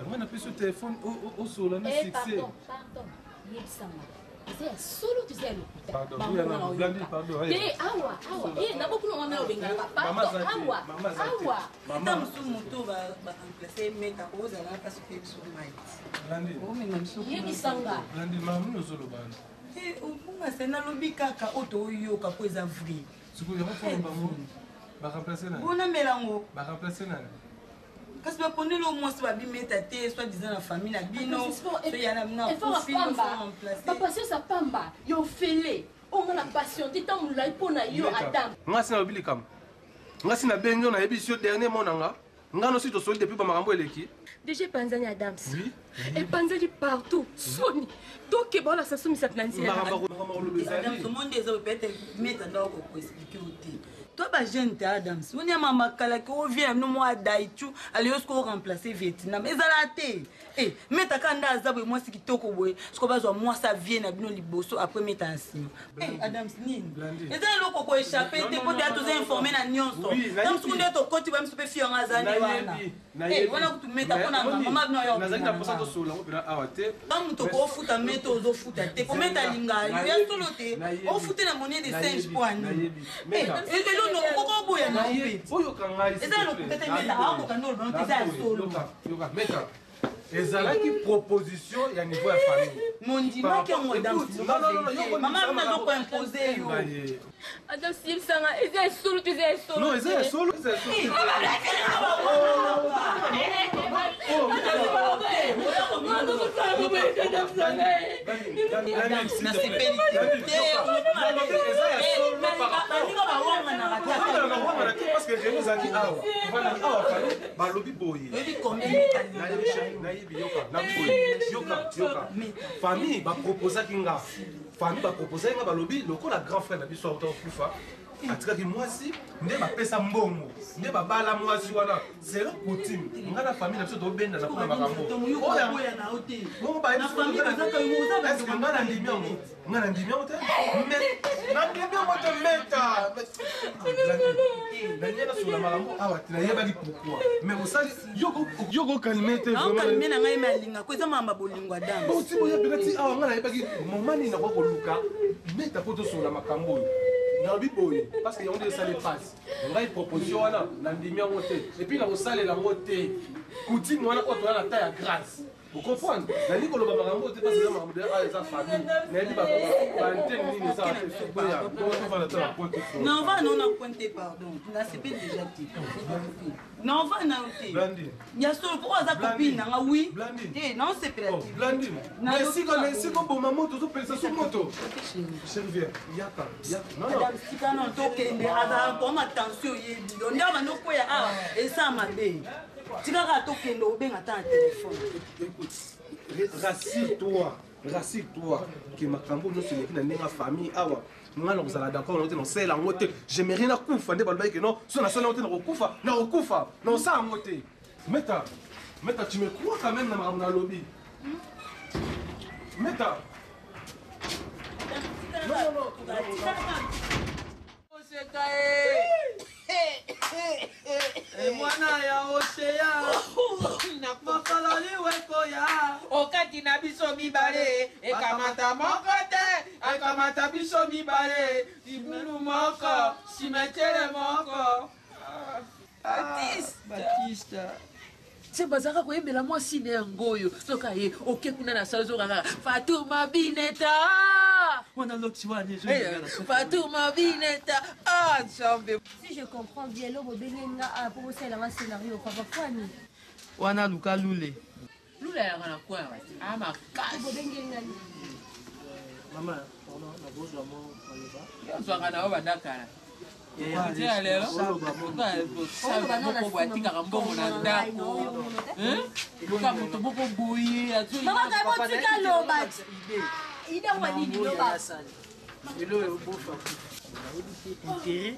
Moi, on a pris ce téléphone au sol, on a succès. Pardon. C'est solo tu sais le pardon, oui, on a blandi, pardon. Awa. Na beaucoup on a obenga pardon. Awa. Maman sous moto va remplacer meta aux ala parce que sur mic. Blandi. Oh mais même sous. Yeki sanga. Blandi maman nous solo band. Uma sena lobi kaka auto yo ka ko za vrai. Suko yo fa maman. Ba remplacer na. Bona melango. Ba remplacer na. Parce que pour nous, au moins, ça va bien mettre soit disant la famille, la bino, il y a un profil, papa, c'est ça, pamba, yo fele, on a la passion, tu t'as mon life pour yo Adam. Nga sina obili kam. Nga sina bengo na ebisio dernier monanga. Nga no sito solide depuis ba makambo eleki. Déjà Panzani Adams. Oui. Et Panzani partout. Sony. Donc que bon la saison ça nansi. Adams, tout le monde des autres peut-être mettre dans le expliquer au thé. Toi, jeune Adams, on est maman qui vient nous moi d'Aïchu, aller au remplacer Vietnam. Mais ça l'a été. Eh, mais ta kanda azabwe moi si kitoko boy, ce qu'on va voir moi ça vient na bino liboso après mettre en signe. Eh, Adams ni. Et ça loko ko échapper, te ko dia tous informer na nyonso. Donc ce qu'on dit to côté ba msupe fi en azani wana. Eh, wana kutu mettre pona maman no yo. Nazali na posa to solo ko pela awate. Ba muto ko futa mettre ozo futa te ko mettre linga. Ya solo te. O futa na monnaie de singe pour ani. Eh, non, pourquoi vous êtes là? Ezalaki proposition ya niveau ya famille. Mon dima qui on dans maman n'a pas imposé yo. Adam sim sanga eza solo tu eza solo. Non, eza solo, eza solo. Parce que je nous ai dit balobi boye. Famille va proposer kinga. Famille va proposer nga balobi loko la grand frère na biso auto kufa. Atikaki mwasi nde bapesa mbongo nde babala mwasi wana zero coutume nga na famille na biso tobenda na kuna makambo oya na hote bongo ba na famille bazaka yoza est-ce que nga na ndimi yango nga na ndimi yango te mais na ndimi yango te meta na nyena sur la makambo awa tina yebaki pourquoi mais osali yoko calmer te vraiment calmer na ngai malinga ko eza mama bolingwa dame bon ti moya penati awa nga na yebaki momani na ko luka meta poto sur la makambo Nabi boy, parce qu'il y a des salles passe. On a une proposition là, l'andimia monté. Et puis la salle la montée. Coutume, on a quoi la taille à grâce. Vous comprenez? La Nicolo Babarambo, c'est parce que la famille. Non, va non a pointé, pardon. Là, c'est pas déjà dit. Non, va non. Il y a seulement pour sa copine, oui. Non, c'est pas dit. Blandine. Mais si comme bon maman, tout ça, sur moto. Chérie, yaka. Non, non. Si quand on toque, il y a comme attention, il y a un autre et ça m'a dit. Tu vas toquer le bien à ton téléphone. Écoute, rassure-toi. rassure-toi que makambo nyonso eleki na ndenge ya famille awa nga na kozala d'accord nango te nosala yango te j'aimerais nakufa nde balobaki ke non so nasala yango te nakokufa na osala yango te. Meta, tu me crois quand même na makambo na lobi. Meta. Mwana ya Osea makala liweko ya okati na biso mibale ekamata moko te ekamata biso mibale ibulu moko simetele moko Batista se bazaka koyembela mwasi ne yango oyo soka ye oke kuna na sala zokaka Fatuma Bineta wana loksi wana Fatuma Bineta jambe. Si je comprends bien lobo bengenga pour bosala un scénario papa kwani wana luka lule ya kana kwa ama kasi lobo bengenga Mama, pardon, na bozo mo kwa leba. Zo kana oba ndakala. Ya lelo. Boko bwatika mbongo na ndako. Luka moto boko boyi atu. Mama ka motika loba. Ida wani loba. Elo yo bofa. Intérêt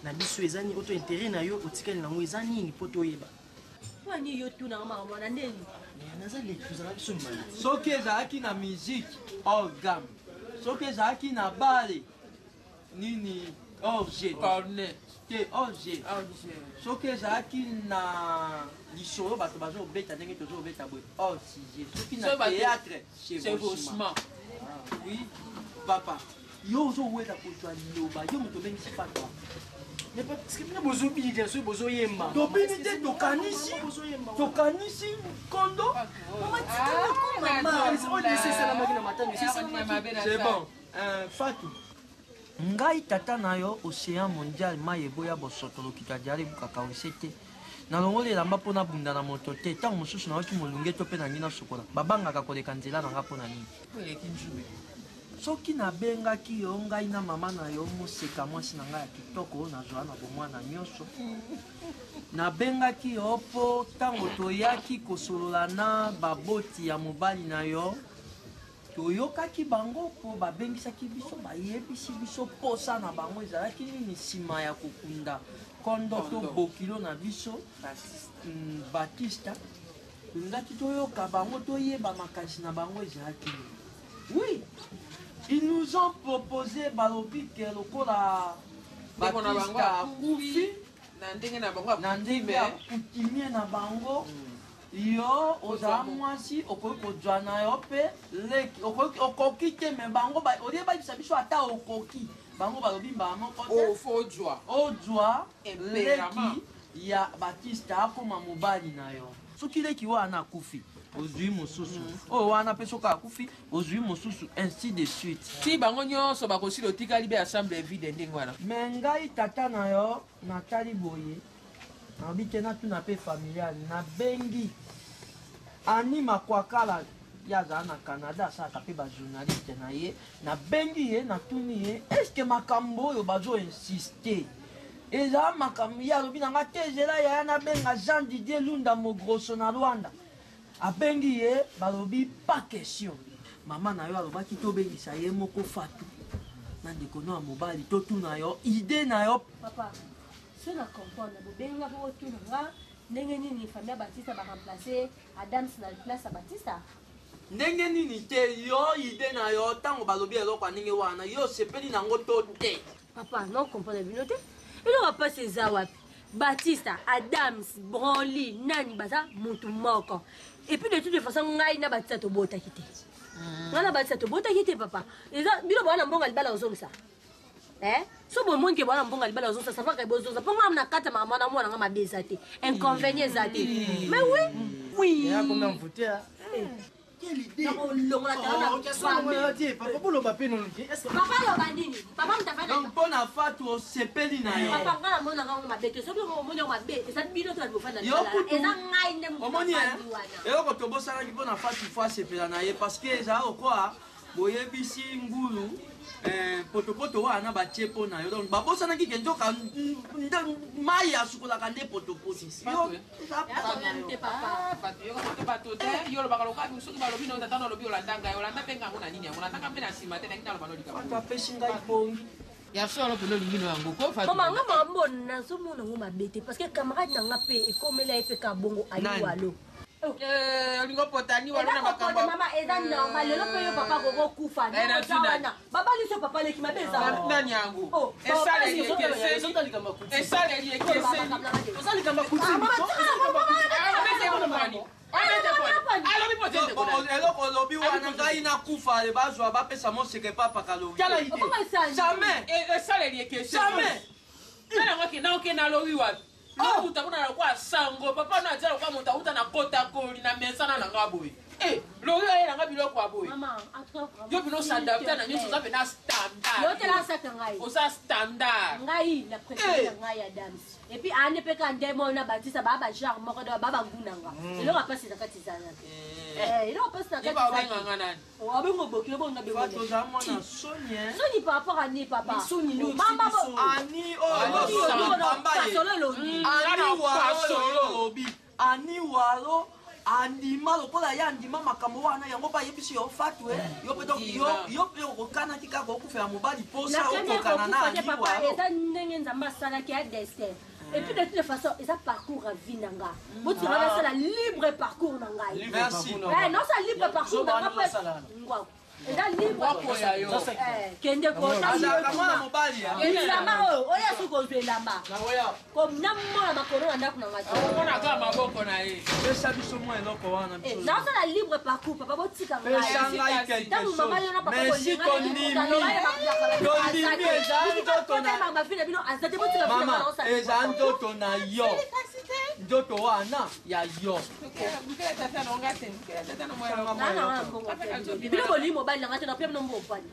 na biso ezani auto intérêt na yo otikali nango ezani ni poto yeba. Wani yo tu na mama mwana ndeni. Nazali tuzala biso mali. Soki ezalaki na musique hors gamme, soki ezalaki na bale nini orge cornet te orge, soki ezalaki na lisolo bato bazobeta ndenge tozobeta boye ortige, soki na théâtre chevauchement. Oui papa yo ozowela kozwa liloba yo moto obengisi patwa. Mais parce que bozo bidja so bozo yemba. Tobini te tokanisi kondo. C'est bon. Fatou. Ngai tata na yo océan mondial mayebo ya bosoto lokita diale bukaka osete. Na longolela mba pona bunda na moto te tango mosusu na waki molunge to pe na ngina sokola. Babangaka koleka nzela na nga pona nini. Eleki nzube. Soki nabengaki yo ngai na mama na yo moseka mwasi na ngai ya kitoko nazwa na bomwana nyonso nabengaki yo mpo ntango toyaki kosolola na baboti ya mobali na yo toyokaki bango mpo babengisaki biso bayebisi biso posa na bango ezalaki nini nsima ya kokunda kondo to bokilo na biso Batista tolingaki toyoka bango toyeba makanisi na bango ezalaki nini. Oui. Ils nous ont proposé balobi ke lokola Batista akufi na ndenge ya kutimie na bango yo ozala mwasi okoki kozwa na yo mpe leki okoki te me bango olie bayebisa biso ata okoki bango balobi mbala moko te ozwa leki ya Batista akoma mobali na yo soki leki wana akufi ozwi mosusu oyo wana mpe soki akufi ozwi mosusu ainsi de suite ti bango nyonso bakosila otikali be assemble vide ndenge wana me ngai tata na yo natali boye nabi te natuna mpe familiale nabengi Ani Makwakala ye azala na Canada asalaka mpe bajournaliste na ye nabengi ye natuni ye eske makambo oyo bazoinsiste ezala makambo ye alobi na nga te ezela yaya nabenga Jean Didier Lunda Mogroso na Rwanda abengi ye balobi pas question mama na yo alobaki tobengisa ye moko Fatou na ndeko no ya mobali totuna yo ide na yo papa so na comprendre bobenga po tuna nga ndenge nini famille ya Batista baremplacer Adams na place ya Batista ndenge nini te yo ide na yo ntango balobi eloko ndenge wana yo sepeli nango to te papa non comprendre bino te eloko pasi eza wapi Batista Adams Broly nani baza mutu moko et puis de toute façon ngai na Batista tobotaki te ngai na Batista tobotaki te papa eza bino bana mbonga libala ozongisa so bon monde ke bana mbonga libala ozongisa ça va ka bozoza po ngam na kata mama na mwana ngama beza te inconvénient za te mais oui ya comme on voter quelle idée papa boloba pe non est-ce que papa loba nini papa mtafanya donc pona Fatou sepeli na yo papa ngala mona ngama mabete so ko mona mabe eza bino to bofana eza ngai ndem omoni eloko tobosanaki mpona Fatou fois sepela na ye parce que eza okwa boyebisi ngulu potopoto wana batie mpo na yo donc babosanaki ke nzoka mai asukolaka nde potopoto apesi ngai bongi ya solo pelo lingino yango ko fa mama nga mambo nazomona ngo mabete parce que camarade nanga pe ekomela ye pe ka bongo aliwalo olingo potani walo na makambo mama eza normal lelo pe yo papa koko kufa na baba liso papa leki mabeza nani yango esale eloko olobi wana ngai nakufa le bazwa bapesa moseke papa kalobi jamais esaleli ekesame naokenda lobi wapi okuta kuna nakwa sango papa na azala kwa moto akuta na kota koli na mesana na nga boye lobi oye nanga biloko ya boye yo bino s'adapte na nyonso oza pena standard oza standard ngai na préféré ngai ya dance et puis ane pe ka ndemo na batisa baba genre moko do baba ngunanga eloko apasi na kati zana eloko apasi na kati zana nani abengo bokilo bonga be fa toza mwana soni soni par rapport à ni papa soni ni mama ani ani walo andima lokola ye andima makambo wana yango bayebisi yo fatu yo mpe okokanaki kaka okufela mobali posa okokana na aniwalo eza ndenge nzambe asalaki ya destin et puis de toute façon eza parcours à vie na nga botika basala libre parcours na ngai non ça libre parcours na nga eza libre kende kotamwana mobali elamba oyo asuki ozwa elamba namona makolo na ndako na ngai maboko na ye pesa biso mwa eloko wana nazosala libre parcours papa botika ngai mama yona papa eza ndoto na yo ndoto wana ya yo mobali nanga te na pe nombo opani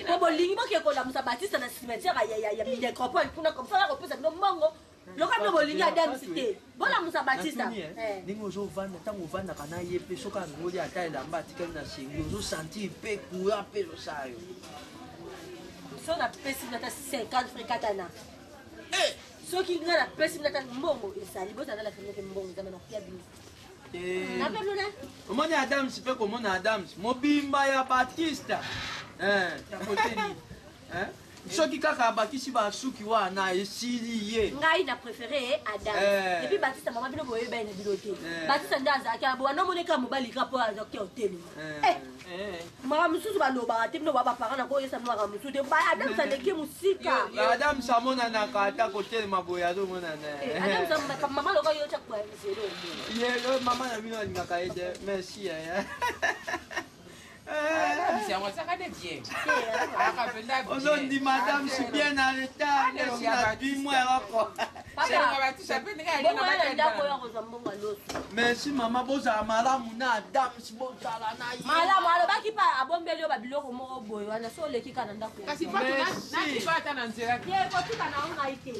po bolingi bokekolamusa batiste na cimetière ya necropole kuna comme ça nakopesa bino mbongo loka bino bolingi adamsi te bolamusa batiste ndenge ozovanda ntango ovandaka na ye mpe soki angoli ata elamba atikali na sengi ozosentir mpe courant mpe losayo so napesi bino ata 50 frikatana soki nga napesi bino ata mbongo esali bozala feneke mbongo nzambe nakuya bino omoni adams mpe komona adams mobimba ya batista ya koteni soki kaka abakisi basuki wana esili ye ngai na préféré adam epuis batista mama bino boyeba ene bino te batista nde azalaki aboa nomoneka mobali ka mpo azalaki otelema maka mosusu balobaka te bino baparent nako oyesa bino mosusu te adam aleki mosika adam amonanaka ata kotelema boye azomonana mama loka yo cakuzelo mama na bino alingaka ye te merci aujourd'hui madame je suis bien en retard merci mama bozala malamu na adam bozala na ye malamu alobaki mpa abombeli yo babiloko moko boye wana so oleki ka na ndako kotika na ngai te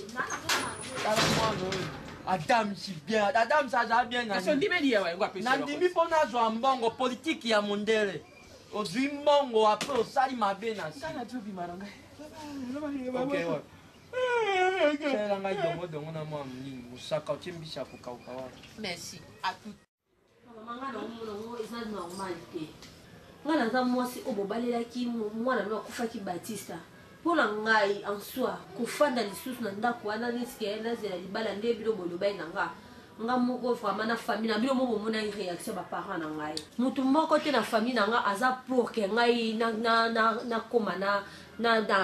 adam si bien adam aza bien nandimi mpo nazwa mbongo politike ya mondele ozwi mbongo apre osali mabe na sala ngai dongodongo na mwa moningi mosaka otie mbisi ya kokauka wana merci à tout mama nga naomonango eza normal te nga naza mwasi oyo bobalelaki mwana no akufaki batista mpo na ngai en soi kofanda lisusu na ndako wana neske nazela libala nde bino bolobai na nga moko vraiment na famille na bino moko bomona réaction baparent na ngai motu moko te na famille na nga aza pour ke ngai nakoma na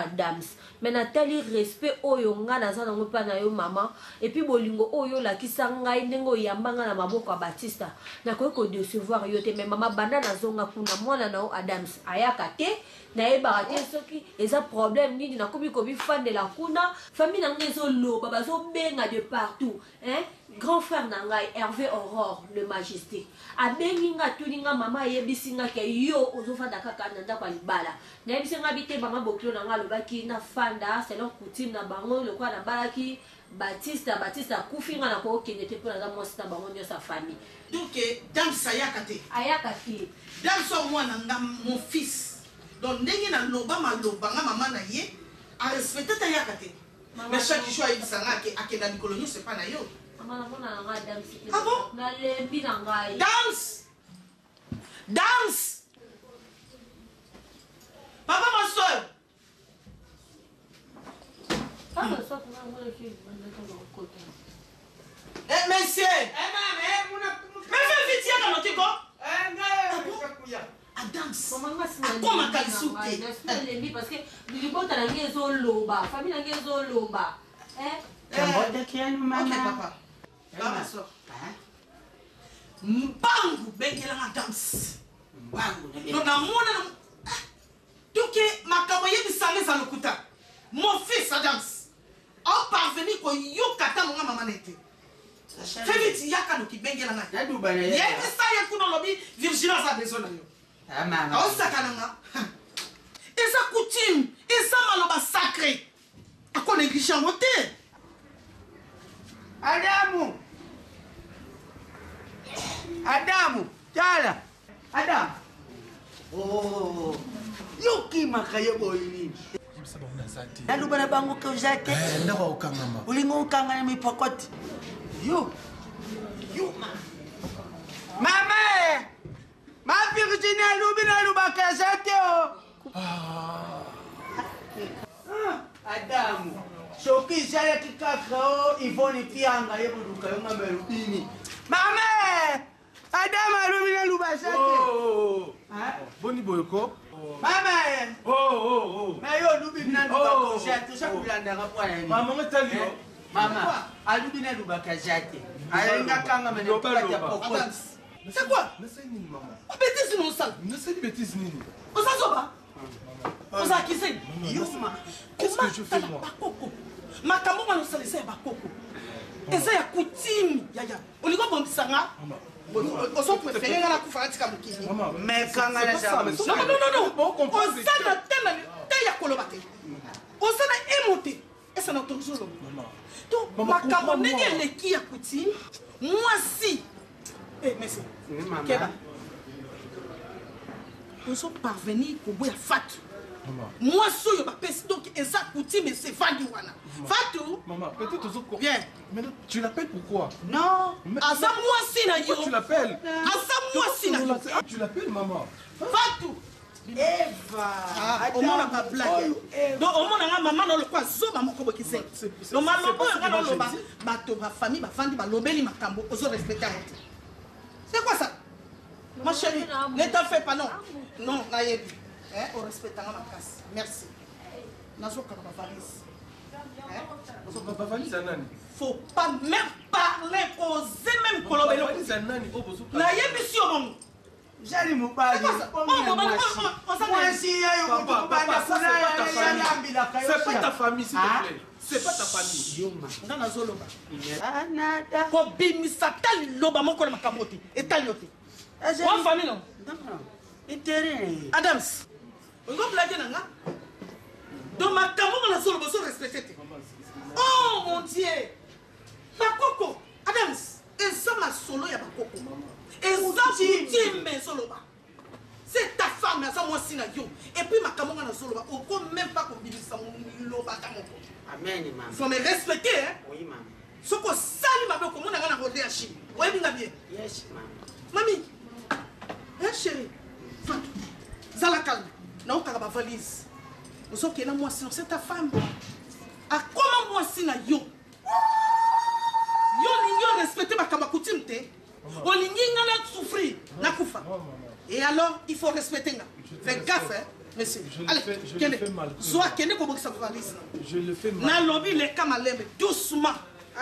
adams mais natali respect oyo nga naza nango mpa na yo mama epuis bolingo oyo olakisa ngai ndenge oyamba nga na maboko ya batista nakoki kodecevoir yo te mais mama banda nazonga kuna mwana na yo adams ayaka te nayebaka te soki eza problème nini nakomi kobifandela kuna famille na nga ezoloba bazobenga de partout grand frère na ngai Hervé Aurore le majestique abengi nga atuni nga mama ayebisi nga ke yo ozofanda kaka na ndako ya libala nayebisi nga bite mama bokilo na nga alobaki na fanda selon coutume na bango lokola nabalaki batista akufi nga nakokende te mpo naza mwasi na bango nyonso ya famille donc dams ayaka te dams omwana nga mon fils donc ndenge naloba maloba nga mama na ye A respecter ta yakate. Mais chaque jour il s'en a dans colonie c'est pas na yo. Maman na madame c'est. Ah bon? Na le binangai. Dance. Dance. Papa ma soeur. Papa soeur comment on fait côté. Eh monsieur. Mais fais vite ya dans notre go. Adams. Comment kalisuke? Parce que libota na ngezo loba, famille na ngezo loba. Kamboda kianu mama. Ok papa. Papa soeur. Mbangu bengela Adams. Mbangu. Non na mona donc makambo yebisanga za lokuta. Mon fils Adams. Au parvenir ko yokata nga mama nete. Fais vite yaka no kibengela nga. Yebisa yakuno lobi vigilance a besoin na yo. Maman. Osakananga. Eza coutume, eza maloba sacré. Ako négligent wote. Adamu, tala. Adam. Oh. Yoki makaye boyini. Naluba na bango ke ujate. Ndaba ukangama. Ulingo ukangana mipokoti. Yo. Mama. Ma Virginia lubina lubaka zate o. Adamu. Shoki jaya kikaka o Ivoni pianga yebuduka yonga merubini. Mama! Adamu lubina lubasate. Oh. Boni boyoko. Mama! Oh. Na yo lubina lubaka zate. Shakulanda ngapwana ni. Mama ngetali. Mama, alubina lubaka zate. Ayenga kanga mene tukata pokoti. C'est quoi? Maman. Bêtise non ça. Ne sais bêtise nini. Osazoba. Osa kise. Yosma. Qu'est-ce que je fais moi? Makambo ngalo salisa ba koko. Eza ya coutume. Yaya. Olingo bombisanga. Oso préféré ngala kufatika mukini. Mais kanga na ça. Non. Bon comprendre. Osana tena te ya kolobate. Osana emote. Esa na tozolo. Donc makambo ndenge leki ya coutume. Moi si. Eh, merci. Keba. Nous sommes parvenus au bout de Fatou. Moi, je suis donc exact coutume, c'est Fatou. Fatou. Maman, peut-être aux Viens. Mais tu l'appelles pourquoi? Non. Asa moi si na yo. Tu l'appelles? Asa moi si na yo. Tu l'appelles maman? Fatou. Eva. Au moins pas blague. Donc au moins nga maman dans le quoi zo ba moko bokise. Donc maman nga dans le bato ba famille ba fandi ba lobeli makambo ozo respecter. C'est quoi ça? Ma chérie, ne t'en fais pas, non. Non, naïebi. On respecte ma casse. Merci. Nazo kaba valise. Papa valise à nani? Faut pas même parler, causer même colobelo. Valise à nani? Naïebi si au monde. Jali mubali. C'est pas ta famille, s'il te plaît. C'est pas ta famille. Nana zoloba. Ko bimisa tali loba moko na makamoti. Etali yote. Wa famille non? Intérêt. Adams. On va blaguer nanga. Donc makambo na zoloba so respecter. Oh mon Dieu. Bakoko. Adams. Eza ma solo ya bakoko. Eza coutume soloba. C'est ta femme, ça moi si na yo. Et puis makambo na zoloba. On peut même pas ko bimisa loba ta moko. Amen, maman. Il faut me respecter, hein? Oui, maman. Ce que sali ma belle, comment on a rodé à Chine? Oui, bien. Yes, maman. Mamie, hein, chérie? Fatou, Zala calme. Non, tu as ma valise. Vous savez que moi, sinon, c'est ta femme. À comment moi, si na yo? Yo, respecter ma coutume, te. On n'y a souffrir, na koufa. Et alors, il faut respecter. Fais gaffe, hein? Monsieur, allez, soit qu'il ne peut pas valise. Je le fais mal. Na lobby les camalèmes doucement.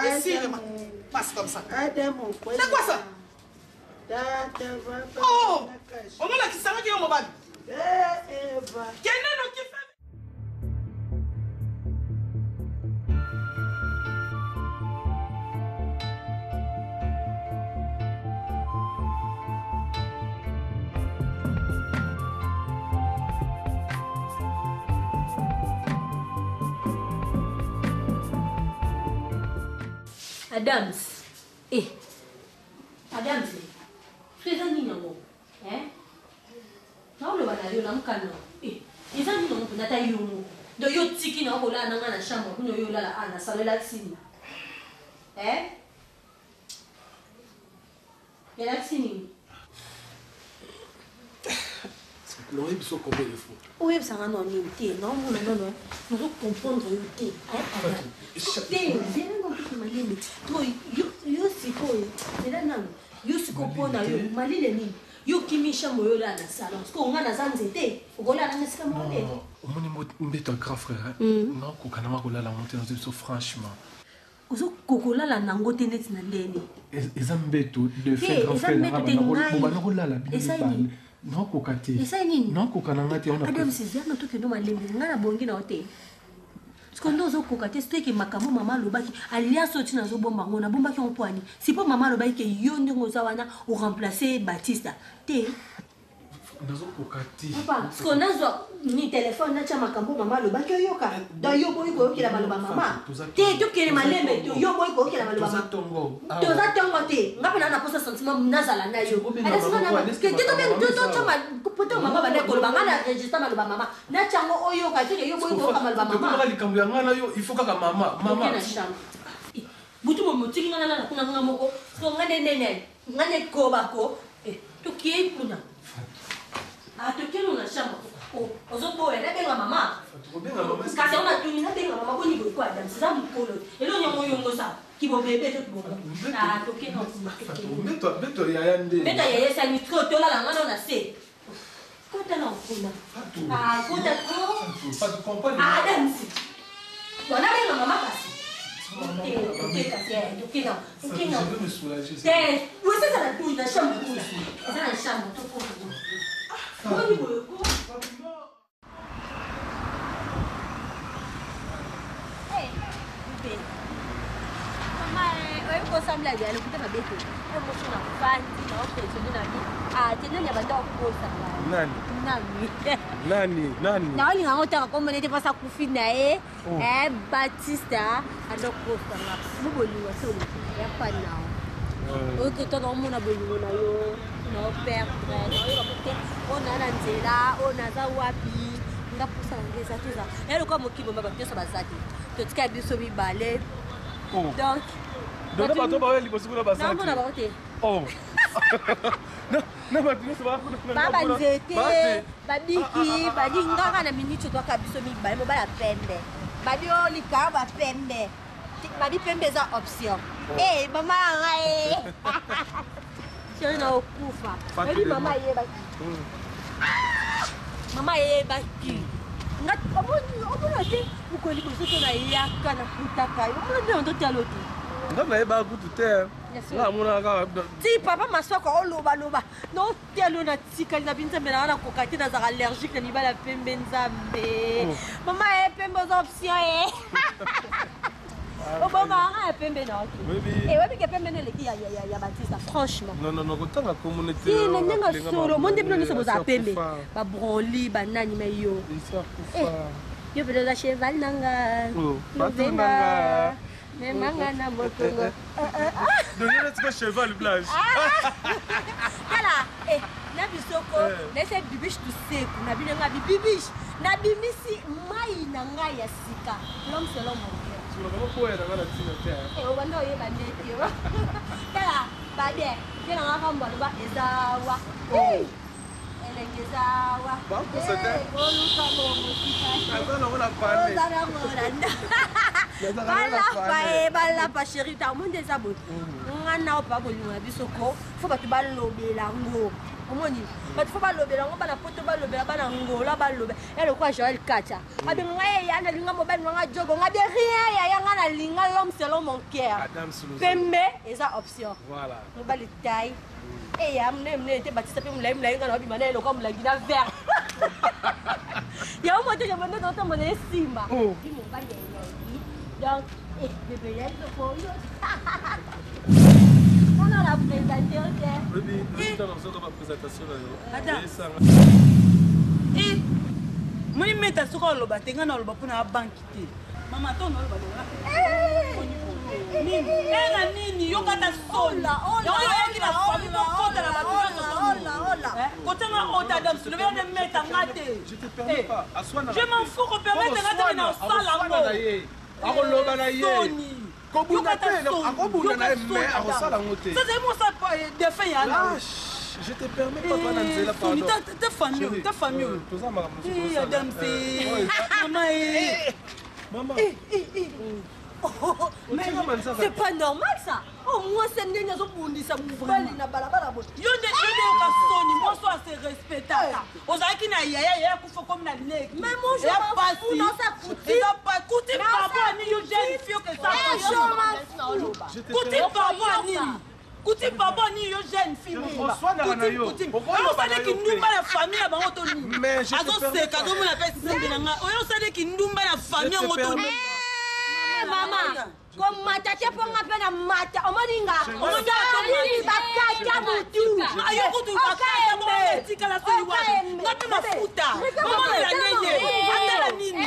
Et si passe comme ça. C'est quoi ça? Oh! On a qui s'arrête au mobile. Quel est notre qui fait? Adams. Adams. Présent ni nango. Hein? Non le bana yo namkana. Ils ont dit non pour nata yo. Donc yo tiki na okola na na chambre pour yo la ana salon la tsini. Et la tsini. Non, il faut combien de fois. Oui, ça va non limité. Non, nous devons comprendre le thé. Thé, viens non plus ma limite. Toi, yo siko, là non. Yo siko pona yo, mali le ni. Yo kimisha moyo la na salon. Parce qu'on a na zanzete. Okola na sika monte. Omoni mbeto grand frère. Non, kokana ma kola la monter dans ce franchement. Ozo kokola la nango te net na ndeni. Eza mbeto de fait grand frère na ba kola la bi. Non, kokate. Et ça est nini? Non, kokananga te on a. Adam c'est bien to ke no malembe ngana bongi na hotel. Parce que ndo zo kokate c'est que makambo mama lobaki alias oti na zo bomba ngona bomba ki on poani. C'est pas mama lobaki ke yo ndingo za wana ou remplacer Baptiste. Te Nazo kokate. Papa, parce qu'on a zo ni téléphone na cha makambo mama lobaki yoka. Da yo boy ko ki la maloba mama. Te to ke malembe to yo boy ko ki la maloba. Toza tongo te. Ngapi na posa sentiment nazala na yo. Ala sima na ke to ben to chama poto mama ba na ko ba ngana register maloba mama. Na chango oyo ka te yo boy ko ka maloba mama. Ko likambo ya ngana yo il faut kaka mama. Butu mo tiki ngana na kuna ngamoko. So ngane nene. Ngane ko ba ko. To ki kuna. Ah, tu quero na chama. Os outros é bem a mamá. Kasi ona tu na bem a mamá boni go kwa dam sa mu polo. Elo nyo mo sa. Ki bo bebe to bo. Ah, tu quero. Beto ya yande. Beto ya yesa ni tro to la ngana na se. Kota na kuna. Ah, kota ko. Pas de compagnie. Ah, dam si. Bona bem a mamá kasi. Tu quero. Je veux me soulager. Você tá na tu na chama kuna. Essa na chama to ko. Nani? Naolinga ngotaka komone te pasa kufina Batista adokosa nga muboliwa solo ya panao. Ok, toi non mon abonnement na yo no perdre no yo peut on a nzela on a za wapi nga pusa ngeza tuza elo kwa mokibo mbaba teso bazati to tika biso bibale donc ba to ba liboso kuna bazati na mona ba ote na ba biso ba kuna baba nzete badiki badinga kana minute to ka biso bibale mo bala pembe badio lika ba pembe badi pembe za option mama ngai Chérie na okufa. Ebi mama yeba. Mama yeba ki. Ngat obona te ukoli bosoto na yaka na kutaka. Obona nde ndo taloto. Ngaba yeba kutu te. La mona ka. Ti papa masoko oloba loba. No telo na tikali na binza mena na kokati na za allergique na libala pembe nzambe. Mama pembe za option Obama a pembe na ok. Et ouais que pembe ne leki ya Baptiste franchement. Non kotanga communauté. Si nenga solo monde bino so boza pembe. Ba broli ba nani me yo. Yo bedo la cheval nanga. Venga. Me manga na motongo. Donner notre cheval blanche. Voilà. Na bisoko, laisse bibiche tu sais, na binanga bibiche. Na bimisi mai nanga ya sika. L'homme c'est l'homme. Wanda oye bandeti yo. Kala bade, kena ngakamba ba ezawa. Elegezawa. Ba ko sete. Oluka mo musika. Azana wala pane. Azana ngoranda. Bala pa chérie ta monde ezabo. Ngana opa bolinga bisoko, faut ba tu balobela ngo. Omoni, but faut balobela ngo bana poto balobela bana ngola balobela. Elle quoi Joël Kacha. Abi ngai ya na linga mobile nga jogo nga de rien ya nga na linga l'homme selon mon cœur. Pembe eza option. Voilà. Mobile taille. Et ya mne te Baptiste pe mla nga na bimana ele comme la gina vert. Ya mo te je bonne dans mon simba. Bi mo ba ye. Donc bébé ya le faut yo. On a la présentation. Oui, dans la présentation là. Eh, moi je mets sur le bas, t'es dans le bas pour la banque. Maman, ton le bas. Nini, yo kata sola. Côté moi, on t'a donné, je vais me mettre en maté. Je te permets pas. Je m'en fous qu'on permette de mettre dans salle en mot. Je te permets pas de pardon. Ta famille. Maman. Mais c'est pas normal ça. Au moins c'est né nazo bundisa mubali na balabala bo. Yonde ka soni moi so se respectaka. Ozaki na yaya kufa comme na leg. Mais mon je pas fou dans sa couture. Ça pas coûter papa ni yo jeune fille que ça. Coûter papa ni. Coûter papa ni yo jeune fille. Coûter. On sait que nous la famille ba ngotoni. Mais je te permets. Azo se ka do mo na pesi nanga. On sait que nous la famille ngotoni. Mama, comme matata pour m'appeler mata, on m'a dit on m'a dit batata mutu. Ayo kutu bakata mo tika la soli wa. Ngapi mafuta. Mama la nyenye. Atala nini?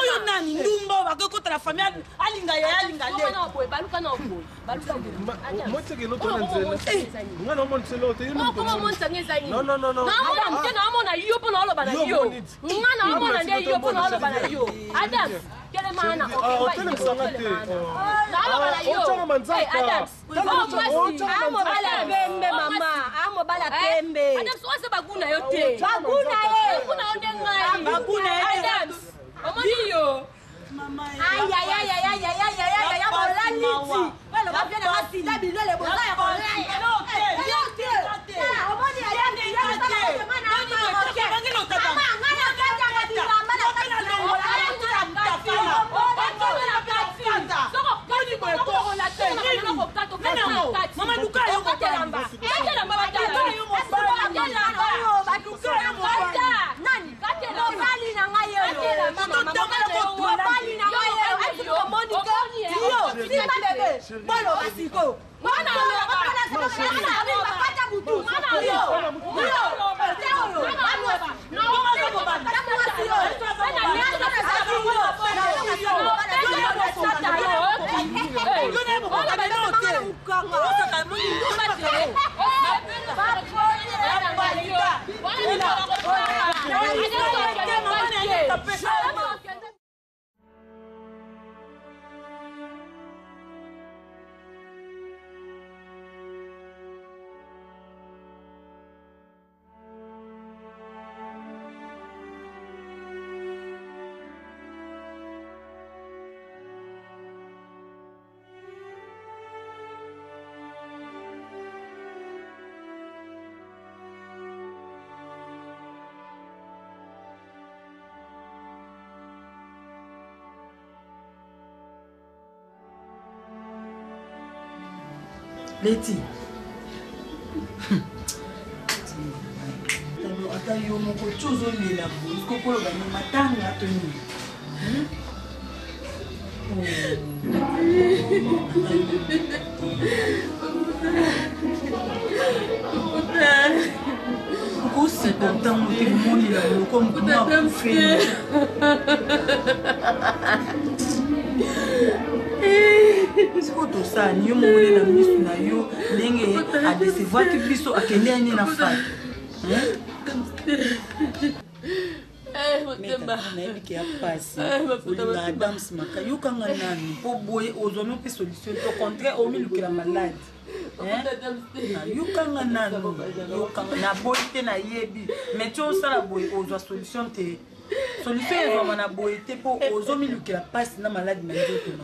Yo nani ndumba bakoko la famille alinga ya alinga le. Baluka na boy. Baluka boy. Moi c'est que l'autre on non monte l'autre. Comment monte ngeza ni? Non. Non, madame, tu na mona yo pour na lo bana yo. Ngana mona ne yo pour na lo bana yo. Adam, quelle mana? Mama Luka yo kotelamba. Kotelamba batala yo mosala. Nani? Katela bali na ngai yo. Mama bali na ngai yo. Aiko Monica. Yo, sima bebe. Bolo basiko. Mwana yo. Bakata butu. Mwana yo. Yo. Teo yo. No, mama go baba. Tamu yo. Ana miaka na sasa yo. Leti. Ata yo moko chozo lela bo. Isko la ni matanga to ni. Kusi kontan muti moni la bo comme kuma fait. Siko to sa ni yo mole na misu na yo ndenge a décevoir ki biso akende ni na fa. Motema na ebiki ya pasi. Olinga Adams maka yo kanga nani po boye ozono pe solution au contraire au milieu de la malade. Yo kanga nani yo kanga na boye te na yebi mais tu osala boye ozo solution te. Solution est na boye te po ozo milieu de la pasi na malade na nzoto na.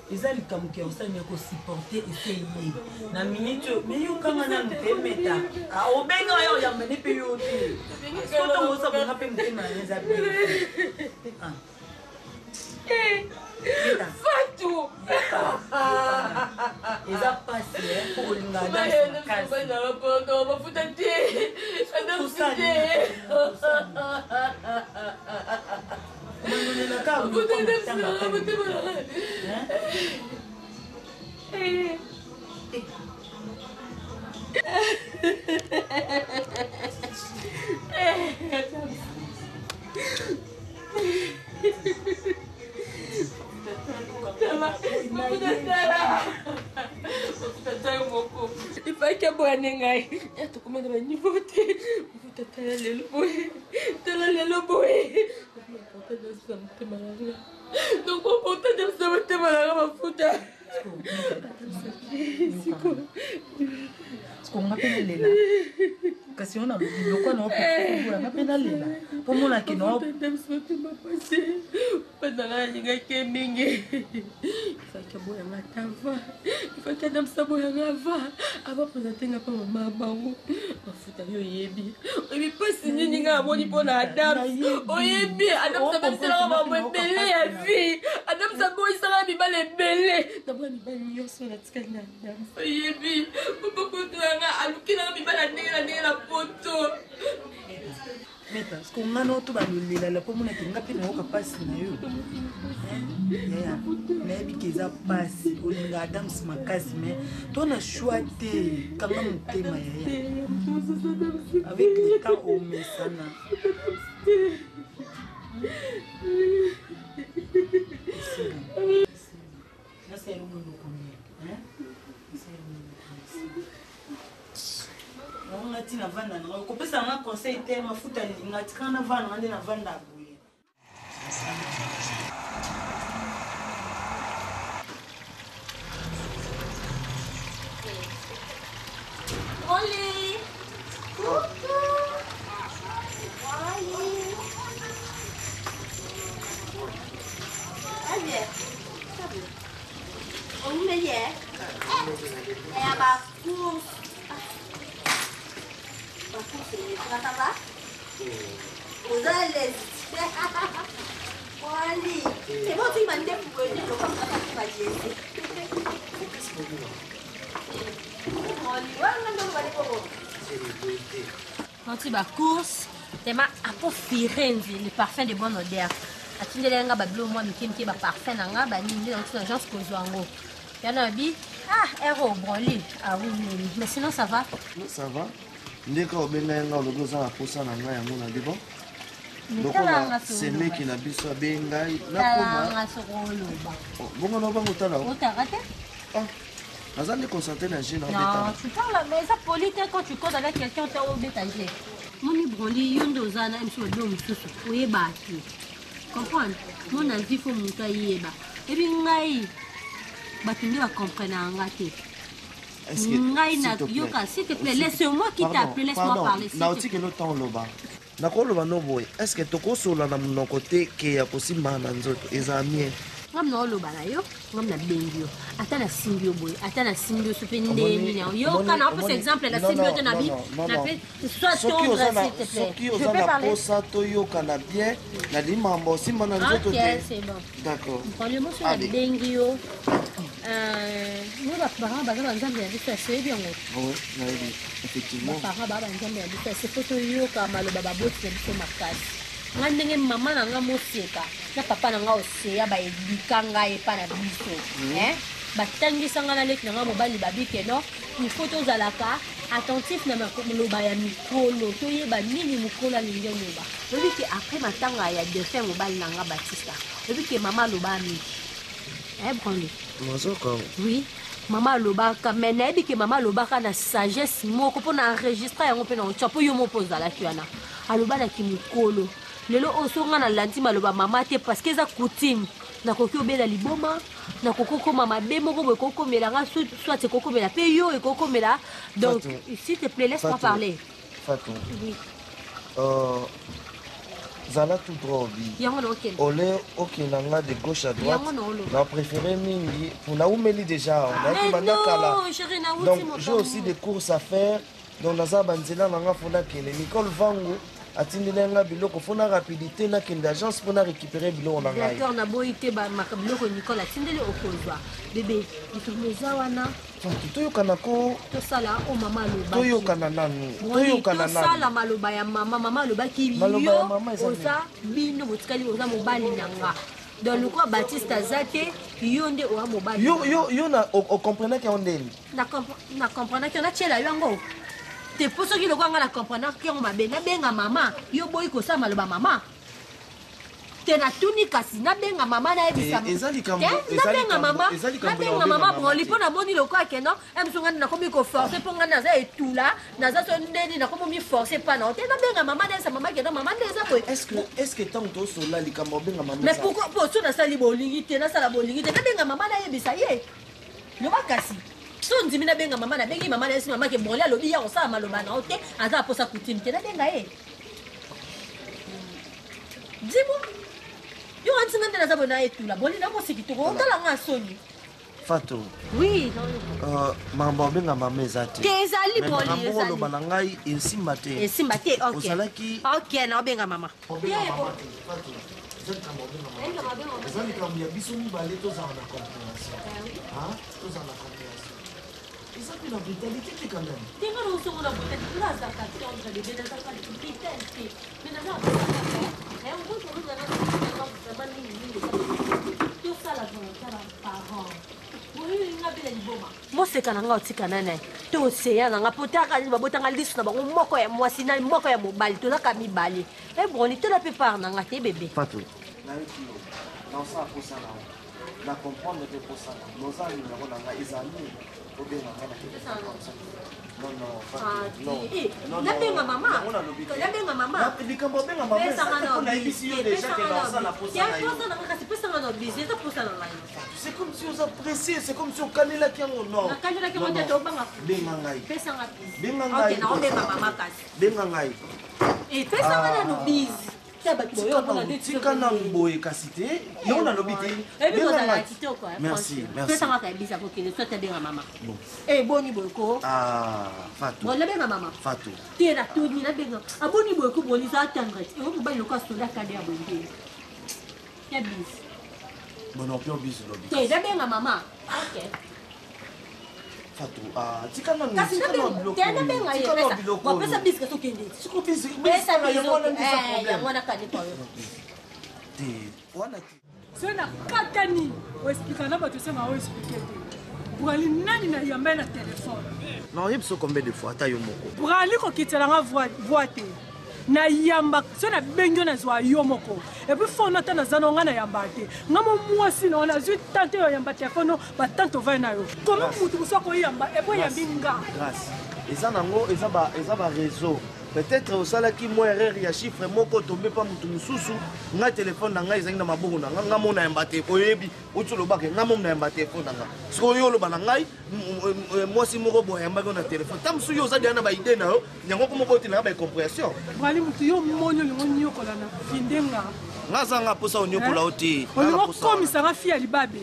Eza likamuke osani ko supporter essayer na minute mais yo kanga na mtemeta o benga yo ya mene pe yo ti soto mo sa bona pe mtema neza bi Fatou. Eza passe pour linga dans casa na poko mafuta te adam site Manonela ka o il fallait que moi nengai. Tu commande ma niveau te. Vous t'as le boy. T'as le boy. Donc on peut te dire que ma futa. Siko ngapena lela. Kasi ona loko na opula ngapena lela. Pomona ke no. Padala ninga ke mingi. Faka boya ngatava. Faka damsa boya ngava. Aba pozatenga pa mama bangu. Mafuta yo yebi. Obi pasi nini nga moni pona Adam. Oyebi Adam sa bisela mama belle ya vie. Adam sa boy sala mi bale belle. Dabwa mi bale nyoso na tikana Adam. Oyebi papa kutanga alukina mi bale ndenge na poto. Meta, ce qu'on a notre balula la pomona tinga pe na okapasi na yo. Ya, mais bikiza pasi, olinga Adam makasi mais ton a choisi kanga mutema ya. Avec le temps au mesana. Là c'est le monde qu'on hein? On a dit na vanda na ko pesa na conseil te mafuta ngati kana vanda ngande na vanda boye. Oli. Allez. On met hier. Et à ma course. Ça va? Vous allez. Oli. C'est bon, tu m'as dit pour venir. Je comprends pas ce que tu vas dire. Quand tu vas course, tu vas apporter le parfum de bonne odeur. Tu vas aller à Bablo, moi, je vais parfum dans l'agence Kozwango. Il y en a bi. Ah, héros, broli. Ah oui, mais sinon ça va? Ça va. Dès qu'on a le besoin de pousser dans la main, on a dit bon. Donc c'est lui qui l'a vu sur Bengai. Bon, on va monter là. Ah. Non, tu parles, mais ça politique quand tu causes avec quelqu'un, tu es obligé. Mon broli, yondo zana, il faut dom susu, oui bâti. Comprends? Mon avis faut monter yeba. Et puis ngai, bâti va comprendre ngate. Ngai na yoka, s'il te plaît, laisse-moi qui t'appelle, laisse-moi parler. Nauti que le temps loba. Nakolo no boy. Est-ce que toko sola na mon côté qui est possible na nzoto ezamien? Ngam na oloba na yo, ngam na bengio. Ata na simbio boy, ata na simbio supendeni na yo kana pour exemple la simbio de nabi, na fait soit tendre s'il te plaît. Je peux parler ça to yo kana bien, na di mambo si mana nzoto te. OK, c'est bon. D'accord. Quand le mot sur la bengio nous va parents ba ba nzambe ya bisa c'est bien. Oui, effectivement. Parents ba ba nzambe ya bisa c'est photo yo kama lo baba boti na biso makasi. Nga ndenge mama na nga moseka na papa na nga oseya baedika ngai epa na biso batangisa nga na leki na nga mobali babike no il faut tozalaka attentif na maloba ya mikolo toyeba nini mokolo alingi oloba oyebi ke après matanga ya defin mobali na nga batista oyebi ke mama aloba amiki brandi oui mama alobaka me nayebi ke mama alobaka na sagesse moko mpo na enregistre yango mpe na otya mpo yo moko ozalaki wana alobanaki mikolo lelo osonga na landi maloba mama te parce que eza coutume nakoki obela liboma nakoki okoma mabe moko boye ekokomela nga soit ekokomela mpe yo ekokomela donc s'il te plaît laisse-moi parler Fatou zala tout droit ole okendanga de gauche à droite na préféré mingi na umeli déjà donc j'ai aussi des courses à faire donc naza banzela nanga fona kene Nicole Vango atindelenga biloko fona rapidité na kende agence pour récupérer biloko na ngai d'accord na boité ba makabiloko Nicole atindele okozwa bébé itumeza wana toyokana ko tosala o mama aloba toyokana nanu toyokana nanu tosala maloba ya mama alobaki yo oza bino botikali oza mobali nanga donc le quoi Baptiste azate yo nde oa mobali yo na o comprenait que on ndeni na comprenait que on a tiela yango te poso ki le quoi nga na comprenait que on mabenga benga mama yo boyi ko sa maloba mama. tena tuni kasi nabenga mama na ebisa nabenga mama broli mpo namoni lokola keno emsongani nakomi koforce mpo ngani naza etula naza so ndeni nakomi miforce mpa na te nabenga mama na esa mama keno mama nde eza boye est-ce que tant tosola likambo obenga mama mais pourquoi po so nasali bolingi te nasala bolingi te nabenga mama na yebisa ye loba kasi so ndimi nabenga mama nabengi mama na esi mama ke broli alobi ya kosala maloba na o te aza aposa kutime te nabenga ye dis-moi yo antinga nde naza boye na etula boli namosiki toko otalanga soni Fatou. Oui. Maman benga mama ezate. Te ezali boli ezali. Maman loba na ngai esimba te. Esimba te, OK. Ozalaki. OK, na benga mama. Benga mama te. Fatou. Ezali kambo ya biso mibale tozala na compréhension. Hein? Tozala na compréhension. Ezali na brutalité te quand même. Tenga no so na brutalité na za ka te on va lever dans ka brutalité. Mais na na. On va trouver dans la vraiment ni tout ça la volonté des parents. moseka na nga otikana naye te oseya na nga po te akali babotanga lisu na bango moko ya mwasi na moko ya mobali tozaka mibale ebroni te na pepare na nga te bebe Fatou nayoki yo naosa akosana na comprendre te kosana noza numéro na nga ezali obenga nga nabenga mama nabenga mama likambo obenga mama nayebisi yo déjà ke naosala posana yo kasi pesanga na bisi eza posana na yo c'est comme si oza pressé c'est comme si okanelaki yango non nakanelaki yango te tobanga benga ngai pesanga bisi benga ngai ok naobenga mama kasi benga ngai pesanga na no bisi tika nango boye kasi te yo nalobi te merci pesanga ka ebisa kokende so tabenga mama eboni boye ko Fatou nabenga mama Fatou te na toni nabenga aboni boye ko boni za tangati o mobali loka soda kade ya boye ya bisi bon on peut biso lobi te nabenga mama ok Fatou tika nango kasi nabenga ye pesa bisi ka sokende siko bisi pesa ya mwana kade kwa yo te wana so na katani oexplika na bato senga oexplike te brali nani na yamba na telefone non yebi so combien de fois ata yo moko brali kokitelanga voix te na yamba so na bengi na zwa yo moko epuis fo na ta na zana nga na yamba te nga mo mwasi na ona zwi tante yo yamba telefone ba tante vai na yo comment mutu so ko yamba e po yambi nga grâce eza nango eza ba réseau peut-être osalaki mo erreur ya chiffre moko tombe pa mutu mususu nga telefone na ngai ezangi na maboko na nga mo na yamba te oyebi utulobake nga mo na yamba telefone na nga siko yo loba na ngai mwasi moko boya yamba na telefone tam su yo ozali na ba idée na yo nyango ko moko te na ba compréhension bali mutu yo monyo lingo nyokola na findenga nga zanga posa onyokola oti olingo komisa nga fi ya libabe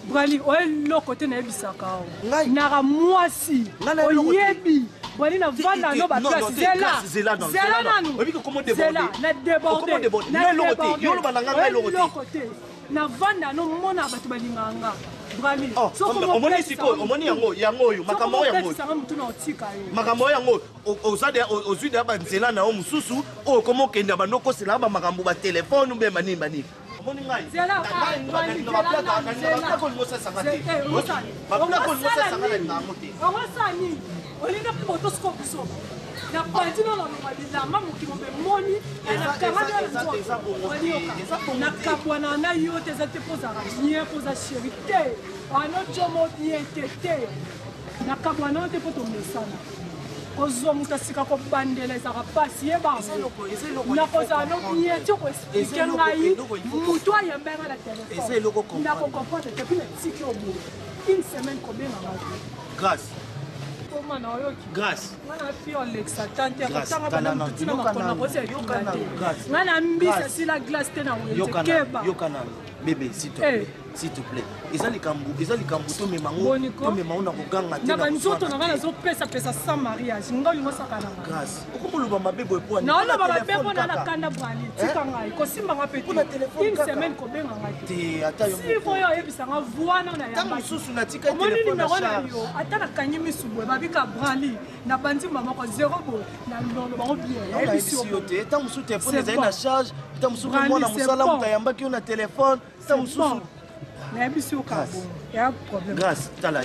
brali oye loko te nayebisaka o naka mwasi oyebi bwali na vanda no baplace zela nanu zela na déborde na vanda no mona bato balinganga brali omoni sikoyo omoni yango oyo makambo yango ozwi deya banzela na yo mosusu oyo koma okenda bando okosela bamakambo batelefone mbe banini banini omoni ngai ongosani olinga poto siko biso na pantino na bilamba mokimo mpe moni na kabwana na yo te eza te pozala bien poza sheri te anojomo bien te na kabwana te po tomesana kozwa moto asika kobandela ezaka pasi ye bango nakozala no bien ti okoexplike ngai motu ayembenga na telefone nakokomprendre te puis natiki oboye une semaine kobenga ngai grâce mana oyoki grâce ngana fi olexa tante akotanga bana mututina makona kosi yakila te ngana mbisa sila glace te na wenze keba yokana bébé s'il te plaît eza likambo tomemango na koganga te na banzoto na nga nazopesa sans mariage nga olingo osaka na nga grâce okokoloba mabe boye po naoloba mabe mpo na nakanda brali tika ngai kosimbanga mpe une semaine kobenga ngai sifo oyo oyebisanga voana na yambaomoni nimero na yo ata nakangi misu boye babika brali na bandimba moko 0 boye na lono bango bien oyebisi yo te ta mosusu telefone ezali na charge ta mosusu mwana mosala moto ayambaki yo na telefone ta mosusu nayebisi yo kabo ya problème grâce tala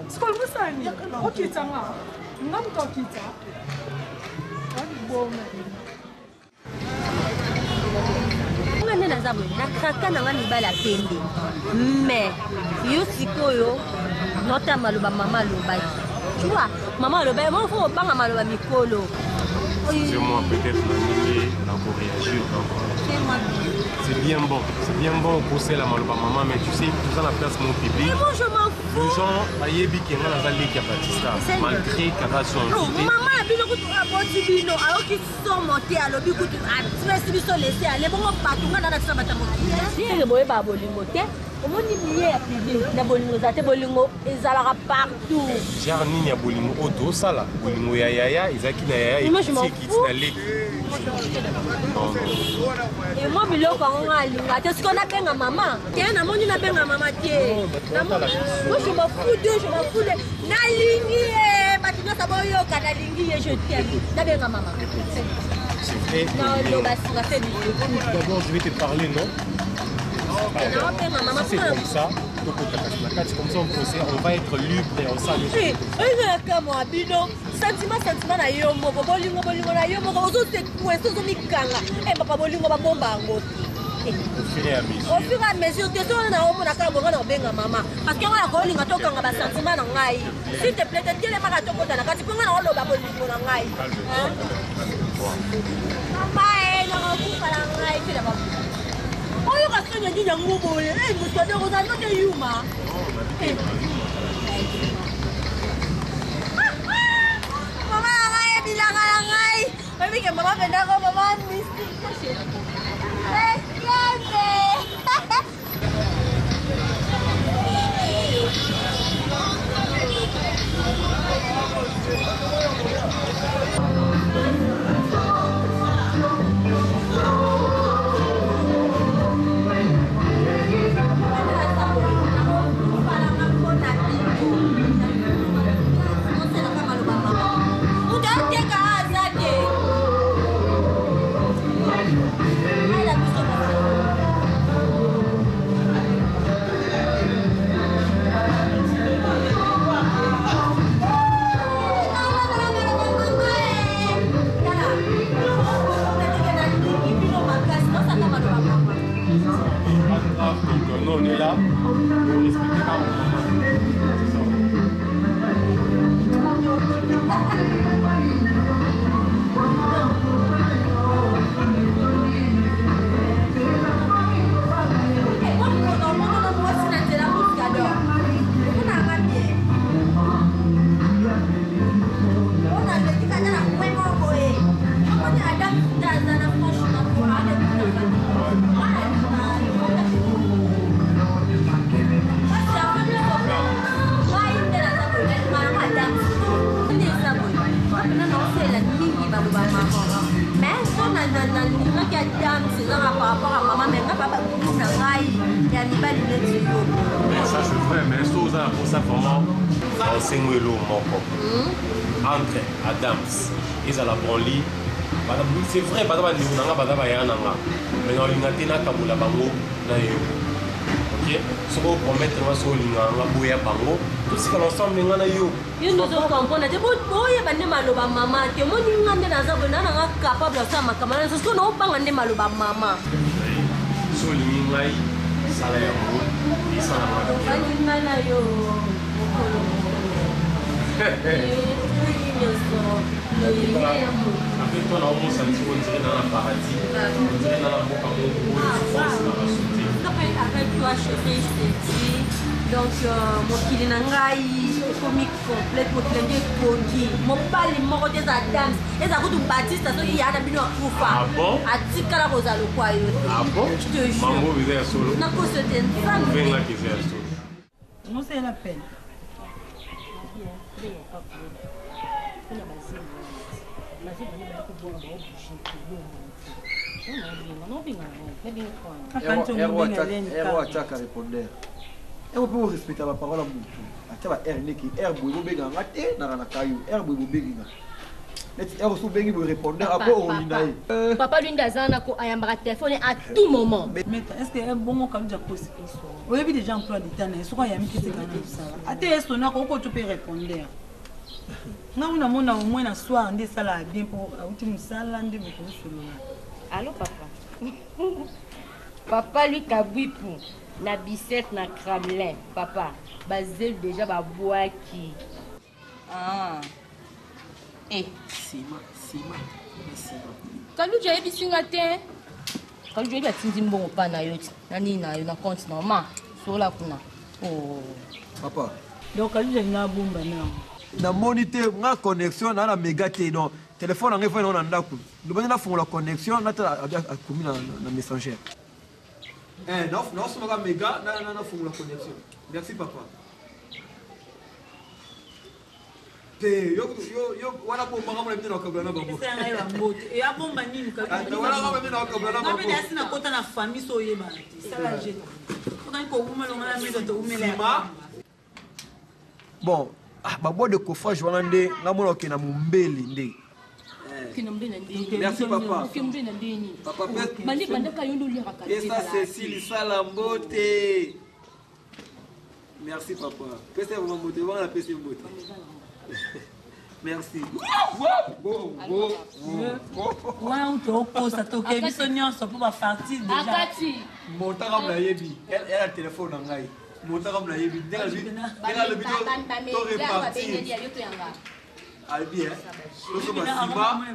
sikolongosani okitanga nga moto okita abibome boye nakaka na nga mibali ya pembe mais yo sikoyo nota maloba mama alobaki tu vois mama alobaki mo fo obanga maloba mikolo c'est moi peut-être la réagir c'est bien bon pour c'est la maloba maman mais tu sais tout ça la place mon public mais moi je m'en fous les gens ayebi kenga na zali ki Batista malgré kaka son maman abino kutu aboti bino aoki somote alobi kutu atresse biso laisser aller bongo patunga na tsaba ta mokili ndenge boye ba bolingo te omoni biye ya public na bolingo za te bolingo ezalaka partout genre nini ya bolingo oto sala bolingo ya yaya ezaki na yaya etiki na leki et moi biloko ngo ngalinga te siko na benga mama te na moni na benga mama te moi je m'en fous de nalingi batina sabo yo kana lingi je t'aime na benga mama c'est vrai d'abord je vais te parler non c'est comme ça comme ça on va être libre et on s'amuse moi bino sentiment na yo moko bolingo na yo moko ozo te kwese ozo mikanga papa bolingo ba bomba ngo au fur et à mesure te so na omo na kala bonga na benga mama parce que ngala ko linga tokanga ba sentiment na ngai s'il te plaît te maka tokota na kati ponga na oloba bolingo na ngai mama na ko kala ngai te ba oyo ka sonya nginya ngubole mutode ko za no te yuma Mami que mamá me da como mamá mística. On est là, on respecte pas mon entre Adams ils à la branlie c'est vrai pas mais on a kabula bango na yo ok ce qu'on promettre moi sur linga boya bango tout ce que l'ensemble na yo nous comprendre te boya bande maloba mama te mo ninga ndena za bona na capable ça makamana ce qu'on a banga nde maloba mama so linga sala ya mo isala na yo après toi là on s'en dit on dirait dans la paradis on dirait dans la boca avec toi chérie je te dis donc mokili na ngai ekomi complète mokili nde ekodi mobali moko te eza dance eza kutu batiste soki ya na bino akufa atikala kozala lokwa yo te nakoso te nzambe Non, c'est la peine. Ero ataka répondeur. Ero peut respecter la parole à Moutou. Ataba erneki erbo bobenga ngate na kana kayu erbo bobenga. Neti ero so bengi bo répondeur après olinaye. Papa lui ndazana ko ayambaka téléphone à tout moment. Mais est-ce que un bon comme déjà pose question. Vous avez déjà emploi du temps et souvent il y a mis qui c'est quand ça. Ate est-ce qu'on tu peux répondre. Non na mona au moins na soir ndé sala bien pour outil musala ndé beaucoup sur. Allô papa. Papa lui kabwipu na bisette na Kremlin. Papa, bazel déjà babwaki. Ah. Eh, Sima. Kalu jaye bisinga te. Kalu jaye batindi mbongo pa na yo. Nani na yo na compte normal. Sola kuna. Oh. Papa. Donc kalu jaye na bomba na. Na moniteur nga connexion na méga te non. Téléphone nga fa na ndaku. Lobana na fongola connexion na ta akumi na messenger. Non, c'est pas méga, non, faut la connexion. Merci, papa. Yo, voilà pour moi, on a mis dans le câble. Et à bon mani, bon, bah de coffrage, je vais aller dans mon ok na mumbeli. Merci papa. Papa et ça Cécile Salambote. Merci papa. Pèse vous monter, on la pèse monter. Merci. on te pose à toquer bisognon ça pour partir déjà. Mon temps la yebi. Elle a le téléphone en ngai. Mon temps la yebi. Dès le vidéo to repartir. Albi, hein? Nous sommes à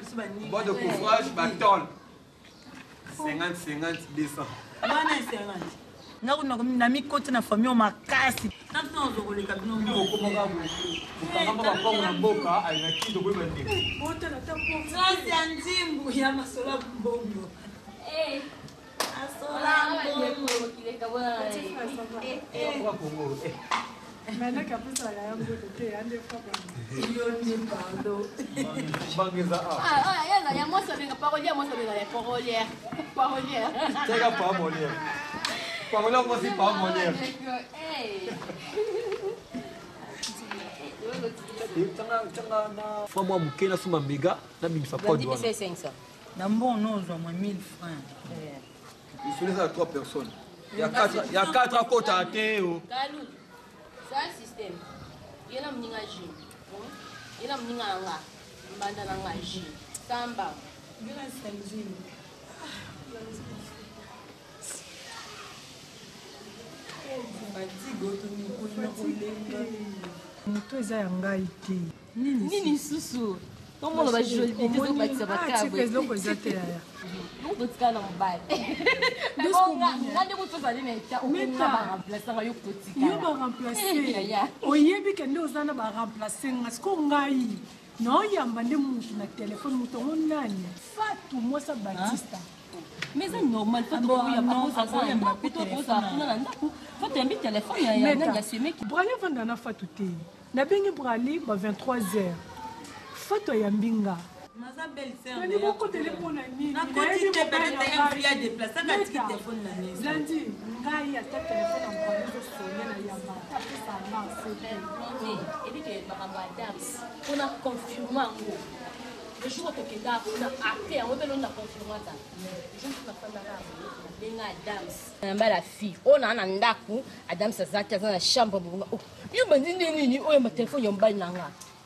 Sima, bois de coffrage, bâton. 50, 200. Non, on a mis côté na famille, on m'a cassé. Non, Maintenant qu'après ça, il y a un peu de thé, un des fois. Il y a moi, ça vient parolière, moi, ça vient parolière. Parolière. C'est pas parolière. Parolière, moi, c'est pas parolière. Fois moi, je suis un méga, je suis un peu de 500. D'abord, non, j'ai 1000 francs. Il faut les à 3 personnes. Il y a 4 à côté à terre. C'est un système. Il y a un mningaji. Il y a un mninganga. Bandanangaji. Samba. Il y a un samedi. Moto eza ya ngai te. Nini susu? Comment on va jouer le bidon de ça va câble? C'est donc eza te ya. Donc tu vas dans le bail. Mais bon, là de vous aller mais on va remplacer yo petit. Yo ba remplacer. Oyebi kende ozana ba remplacer ngasko ngai. No yamba nde mutu na téléphone mutu nani. Fatou moi ça Baptista. Mais c'est normal, faut que ya pas ça ça yamba plutôt pour ça na ndako. Faut te mettre téléphone ya na semaine qui brali vanda na Fatou te. Na bengi brali ba 23h. Fatou ya mbinga. Maza belle sœur. Mais vous côté téléphone ni. Na côté te peut-être un fille déplacer na petit téléphone na maison. Lundi, ngai ya ta téléphone en brali zo sonner na yamba. Ta ça là c'est. Et puis que ba dance. On a confirmé le jour où tu es là, on a après, on a confirmé ça. Je ne sais pas Adams. La fille, on a un ndaku, Adams a dans la chambre. Il m'a dit, oh, ma téléphone, il m'a dit,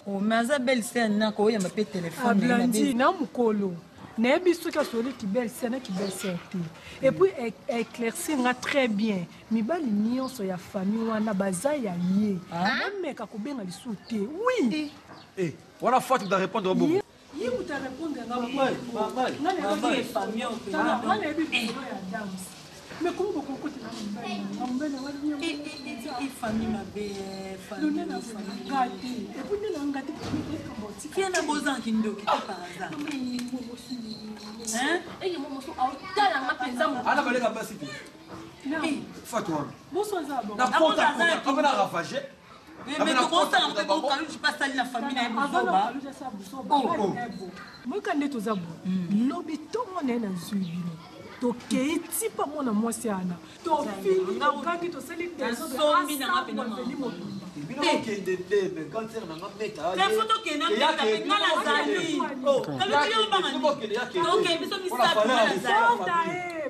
oh, mais ça belle scène, n'a pas eu ma téléphone. Blandi, n'a mukolo. N'a pas su que sur qui belle scène, qui belle scène. Et puis éclaircir très bien. Mi bali nion so ya famille wana baza ya yé. Même ka ko benga lisuté. Oui. Eh, voilà Fatou doit répondre au bout. Il vous t'a répondre à la famille. Mais comment vous comptez famille ma belle famille et puis nous l'avons gâté qui a un beau qui nous qui par hasard hein et moi je suis dans la maison ana baleka capacité Fatou bonsoir Zabo na porta on va la ravager. Mais tu constats un peu quand je passe à la famille à Buzoba. Moi quand tu Zabo, lobi tout mon est dans zubi. To keiti pa mona mwasi ana. To fini quand tu sali des sombi na ngapi na mo. Bino ke de cancer na ngapeta. La photo ke na peta na la zali. Oh, quand tu ba ngani. OK, biso mi sa na la zali.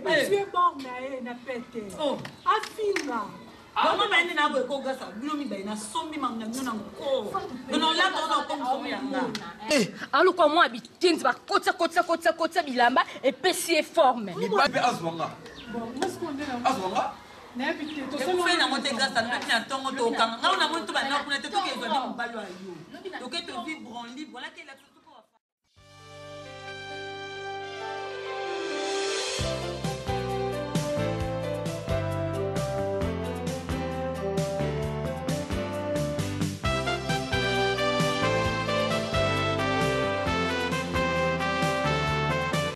Monsieur mort na pete. Oh, afinga. Comment maintenant na boye ko gasa bino mi baina sombi mamna bino na ko. Non là on comme sombi yanga. Alors quoi moi habitenzi ba kotsa bilamba et pesi forme. Ni ba be azwanga. Bon, moi ce qu'on dit là. Azwanga. N'habite to solo na monte grâce na peti ntongo to kanga. Na on a monte ba na kuna te to ke zo ni mbalo ayo. To ke to vivre en libre. Voilà que la